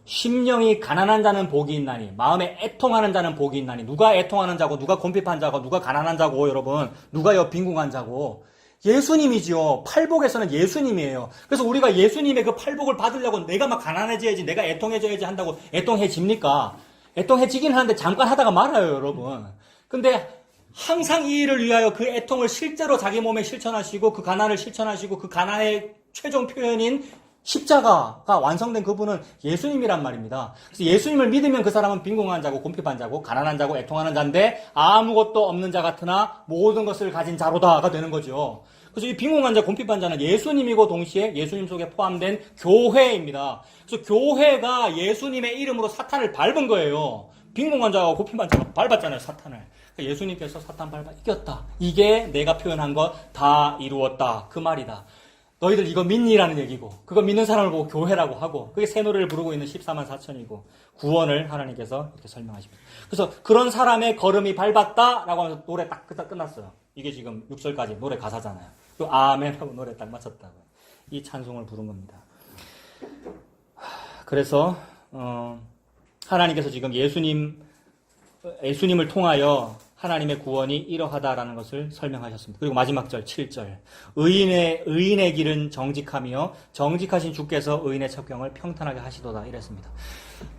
심령이 가난한 자는 복이 있나니, 마음에 애통하는 자는 복이 있나니. 누가 애통하는 자고 누가 곤핍한 자고 누가 가난한 자고, 여러분? 누가요 빈궁한 자고? 예수님이지요. 팔복에서는 예수님이에요. 그래서 우리가 예수님의 그 팔복을 받으려고 내가 막 가난해져야지, 내가 애통해져야지 한다고 애통해집니까? 애통해지긴 하는데 잠깐 하다가 말아요, 여러분. 근데 항상 이 일을 위하여 그 애통을 실제로 자기 몸에 실천하시고, 그 가난을 실천하시고, 그 가난의 최종 표현인 십자가가 완성된 그분은 예수님이란 말입니다. 그래서 예수님을 믿으면 그 사람은 빈궁한 자고 곤핍한 자고 가난한 자고 애통하는 자인데, 아무것도 없는 자 같으나 모든 것을 가진 자로다가 되는 거죠. 그래서 이 빈궁한 자, 곤핍한 자는 예수님이고 동시에 예수님 속에 포함된 교회입니다. 그래서 교회가 예수님의 이름으로 사탄을 밟은 거예요. 빈궁한 자와 곤핍한 자가 밟았잖아요, 사탄을. 그러니까 예수님께서 사탄 밟아 이겼다. 이게 내가 표현한 것 다 이루었다. 그 말이다. 너희들 이거 믿니라는 얘기고, 그거 믿는 사람을 보고 교회라고 하고, 그게 새 노래를 부르고 있는 14만 4천이고, 구원을 하나님께서 이렇게 설명하십니다. 그래서 그런 사람의 걸음이 밟았다라고 하면서 노래 딱 끝났어요. 이게 지금 6절까지 노래 가사잖아요. 또 아멘 하고 노래 딱 마쳤다고. 이 찬송을 부른 겁니다. 그래서 하나님께서 지금 예수님을 통하여 하나님의 구원이 이러하다라는 것을 설명하셨습니다. 그리고 마지막 절 7절, 의인의 길은 정직하며 정직하신 주께서 의인의 첩경을 평탄하게 하시도다 이랬습니다.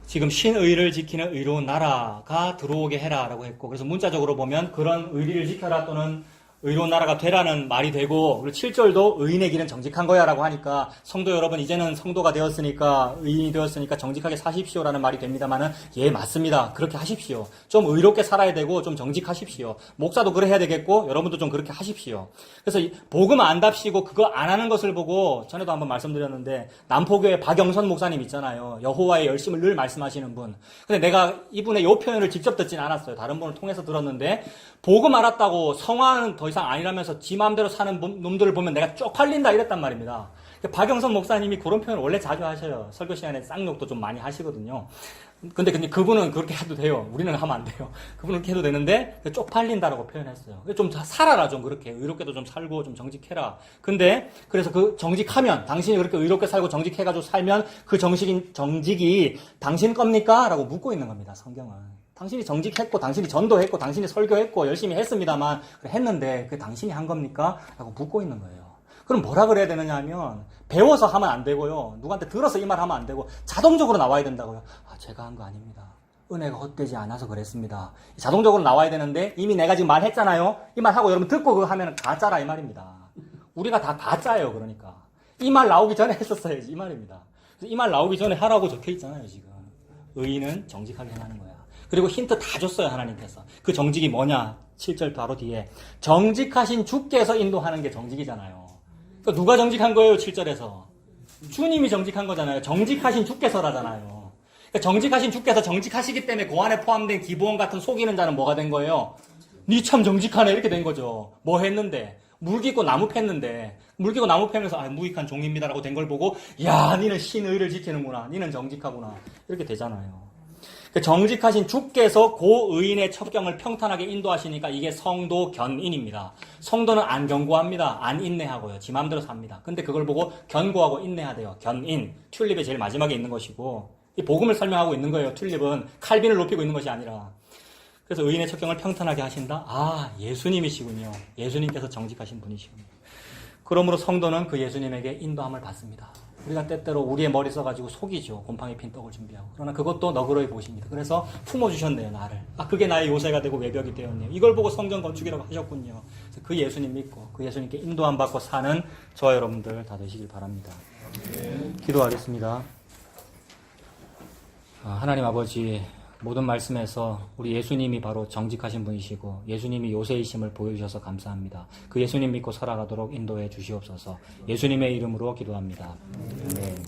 지금 신의를 지키는 의로운 나라가 들어오게 해라라고 했고, 그래서 문자적으로 보면 그런 의리를 지켜라 또는 의로운 나라가 되라는 말이 되고, 그리고 7절도 의인의 길은 정직한 거야 라고 하니까, 성도 여러분 이제는 성도가 되었으니까, 의인이 되었으니까 정직하게 사십시오라는 말이 됩니다만은, 예, 맞습니다. 그렇게 하십시오. 좀 의롭게 살아야 되고 좀 정직하십시오. 목사도 그래 해야 되겠고 여러분도 좀 그렇게 하십시오. 그래서 복음 안 답시고 그거 안 하는 것을 보고, 전에도 한번 말씀드렸는데 남포교회 박영선 목사님 있잖아요. 여호와의 열심을 늘 말씀하시는 분. 근데 내가 이분의 요 표현을 직접 듣진 않았어요. 다른 분을 통해서 들었는데, 복음 알았다고 성화는 더 이상 아니라면서 지 마음대로 사는 놈들을 보면 내가 쪽팔린다 이랬단 말입니다. 박영선 목사님이 그런 표현을 원래 자주 하셔요. 설교 시간에 쌍욕도 좀 많이 하시거든요. 근데 그분은 그렇게 해도 돼요. 우리는 하면 안 돼요. 그분은 그렇게 해도 되는데 쪽팔린다라고 표현했어요. 좀 살아라, 좀 그렇게 의롭게도 좀 살고 좀 정직해라. 근데 그래서 그 정직하면, 당신이 그렇게 의롭게 살고 정직해가지고 살면 그 정직이 당신 겁니까? 라고 묻고 있는 겁니다, 성경은. 당신이 정직했고, 당신이 전도했고, 당신이 설교했고, 열심히 했습니다만, 했는데, 그게 당신이 한 겁니까? 라고 묻고 있는 거예요. 그럼 뭐라 그래야 되느냐 하면, 배워서 하면 안 되고요. 누구한테 들어서 이 말 하면 안 되고, 자동적으로 나와야 된다고요. 제가 한 거 아닙니다. 은혜가 헛되지 않아서 그랬습니다. 자동적으로 나와야 되는데, 이미 내가 지금 말했잖아요. 이 말 하고 여러분 듣고 그거 하면 가짜라 이 말입니다. 우리가 다 가짜예요, 그러니까. 이 말 나오기 전에 했었어야지, 이 말입니다. 이 말 나오기 전에 하라고 적혀 있잖아요, 지금. 의인은 정직하게 행하는 거야. 그리고 힌트 다 줬어요, 하나님께서. 그 정직이 뭐냐? 7절 바로 뒤에. 정직하신 주께서 인도하는 게 정직이잖아요. 그러니까 누가 정직한 거예요, 7절에서? 주님이 정직한 거잖아요. 정직하신 주께서라잖아요. 그러니까 정직하신 주께서 정직하시기 때문에 그 안에 포함된 기부원 같은 속이는 자는 뭐가 된 거예요? 니 참 정직하네, 이렇게 된 거죠. 뭐 했는데? 물기고 나무 팼는데, 물기고 나무 패면서 무익한 종입니다라고 된 걸 보고, 야, 니는 신의를 지키는구나. 니는 정직하구나. 이렇게 되잖아요. 정직하신 주께서 고 의인의 첩경을 평탄하게 인도하시니까 이게 성도 견인입니다. 성도는 안 견고합니다. 안 인내하고요. 지 마음대로 삽니다. 근데 그걸 보고 견고하고 인내하대요. 견인. 튤립의 제일 마지막에 있는 것이고 이 복음을 설명하고 있는 거예요. 튤립은 칼빈을 높이고 있는 것이 아니라. 그래서 의인의 첩경을 평탄하게 하신다? 아, 예수님이시군요. 예수님께서 정직하신 분이시군요. 그러므로 성도는 그 예수님에게 인도함을 받습니다. 우리가 때때로 우리의 머리 써가지고 속이죠. 곰팡이 핀 떡을 준비하고. 그러나 그것도 너그러이 보십니다. 그래서 품어주셨네요, 나를. 아, 그게 나의 요새가 되고 외벽이 되었네요. 이걸 보고 성전 건축이라고 하셨군요. 그래서 그 예수님 믿고 그 예수님께 인도함 받고 사는 저와 여러분들 다 되시길 바랍니다. 기도하겠습니다. 하나님 아버지, 모든 말씀에서 우리 예수님이 바로 정직하신 분이시고 예수님이 요새이심을 보여주셔서 감사합니다. 그 예수님 믿고 살아가도록 인도해 주시옵소서. 예수님의 이름으로 기도합니다. 아멘.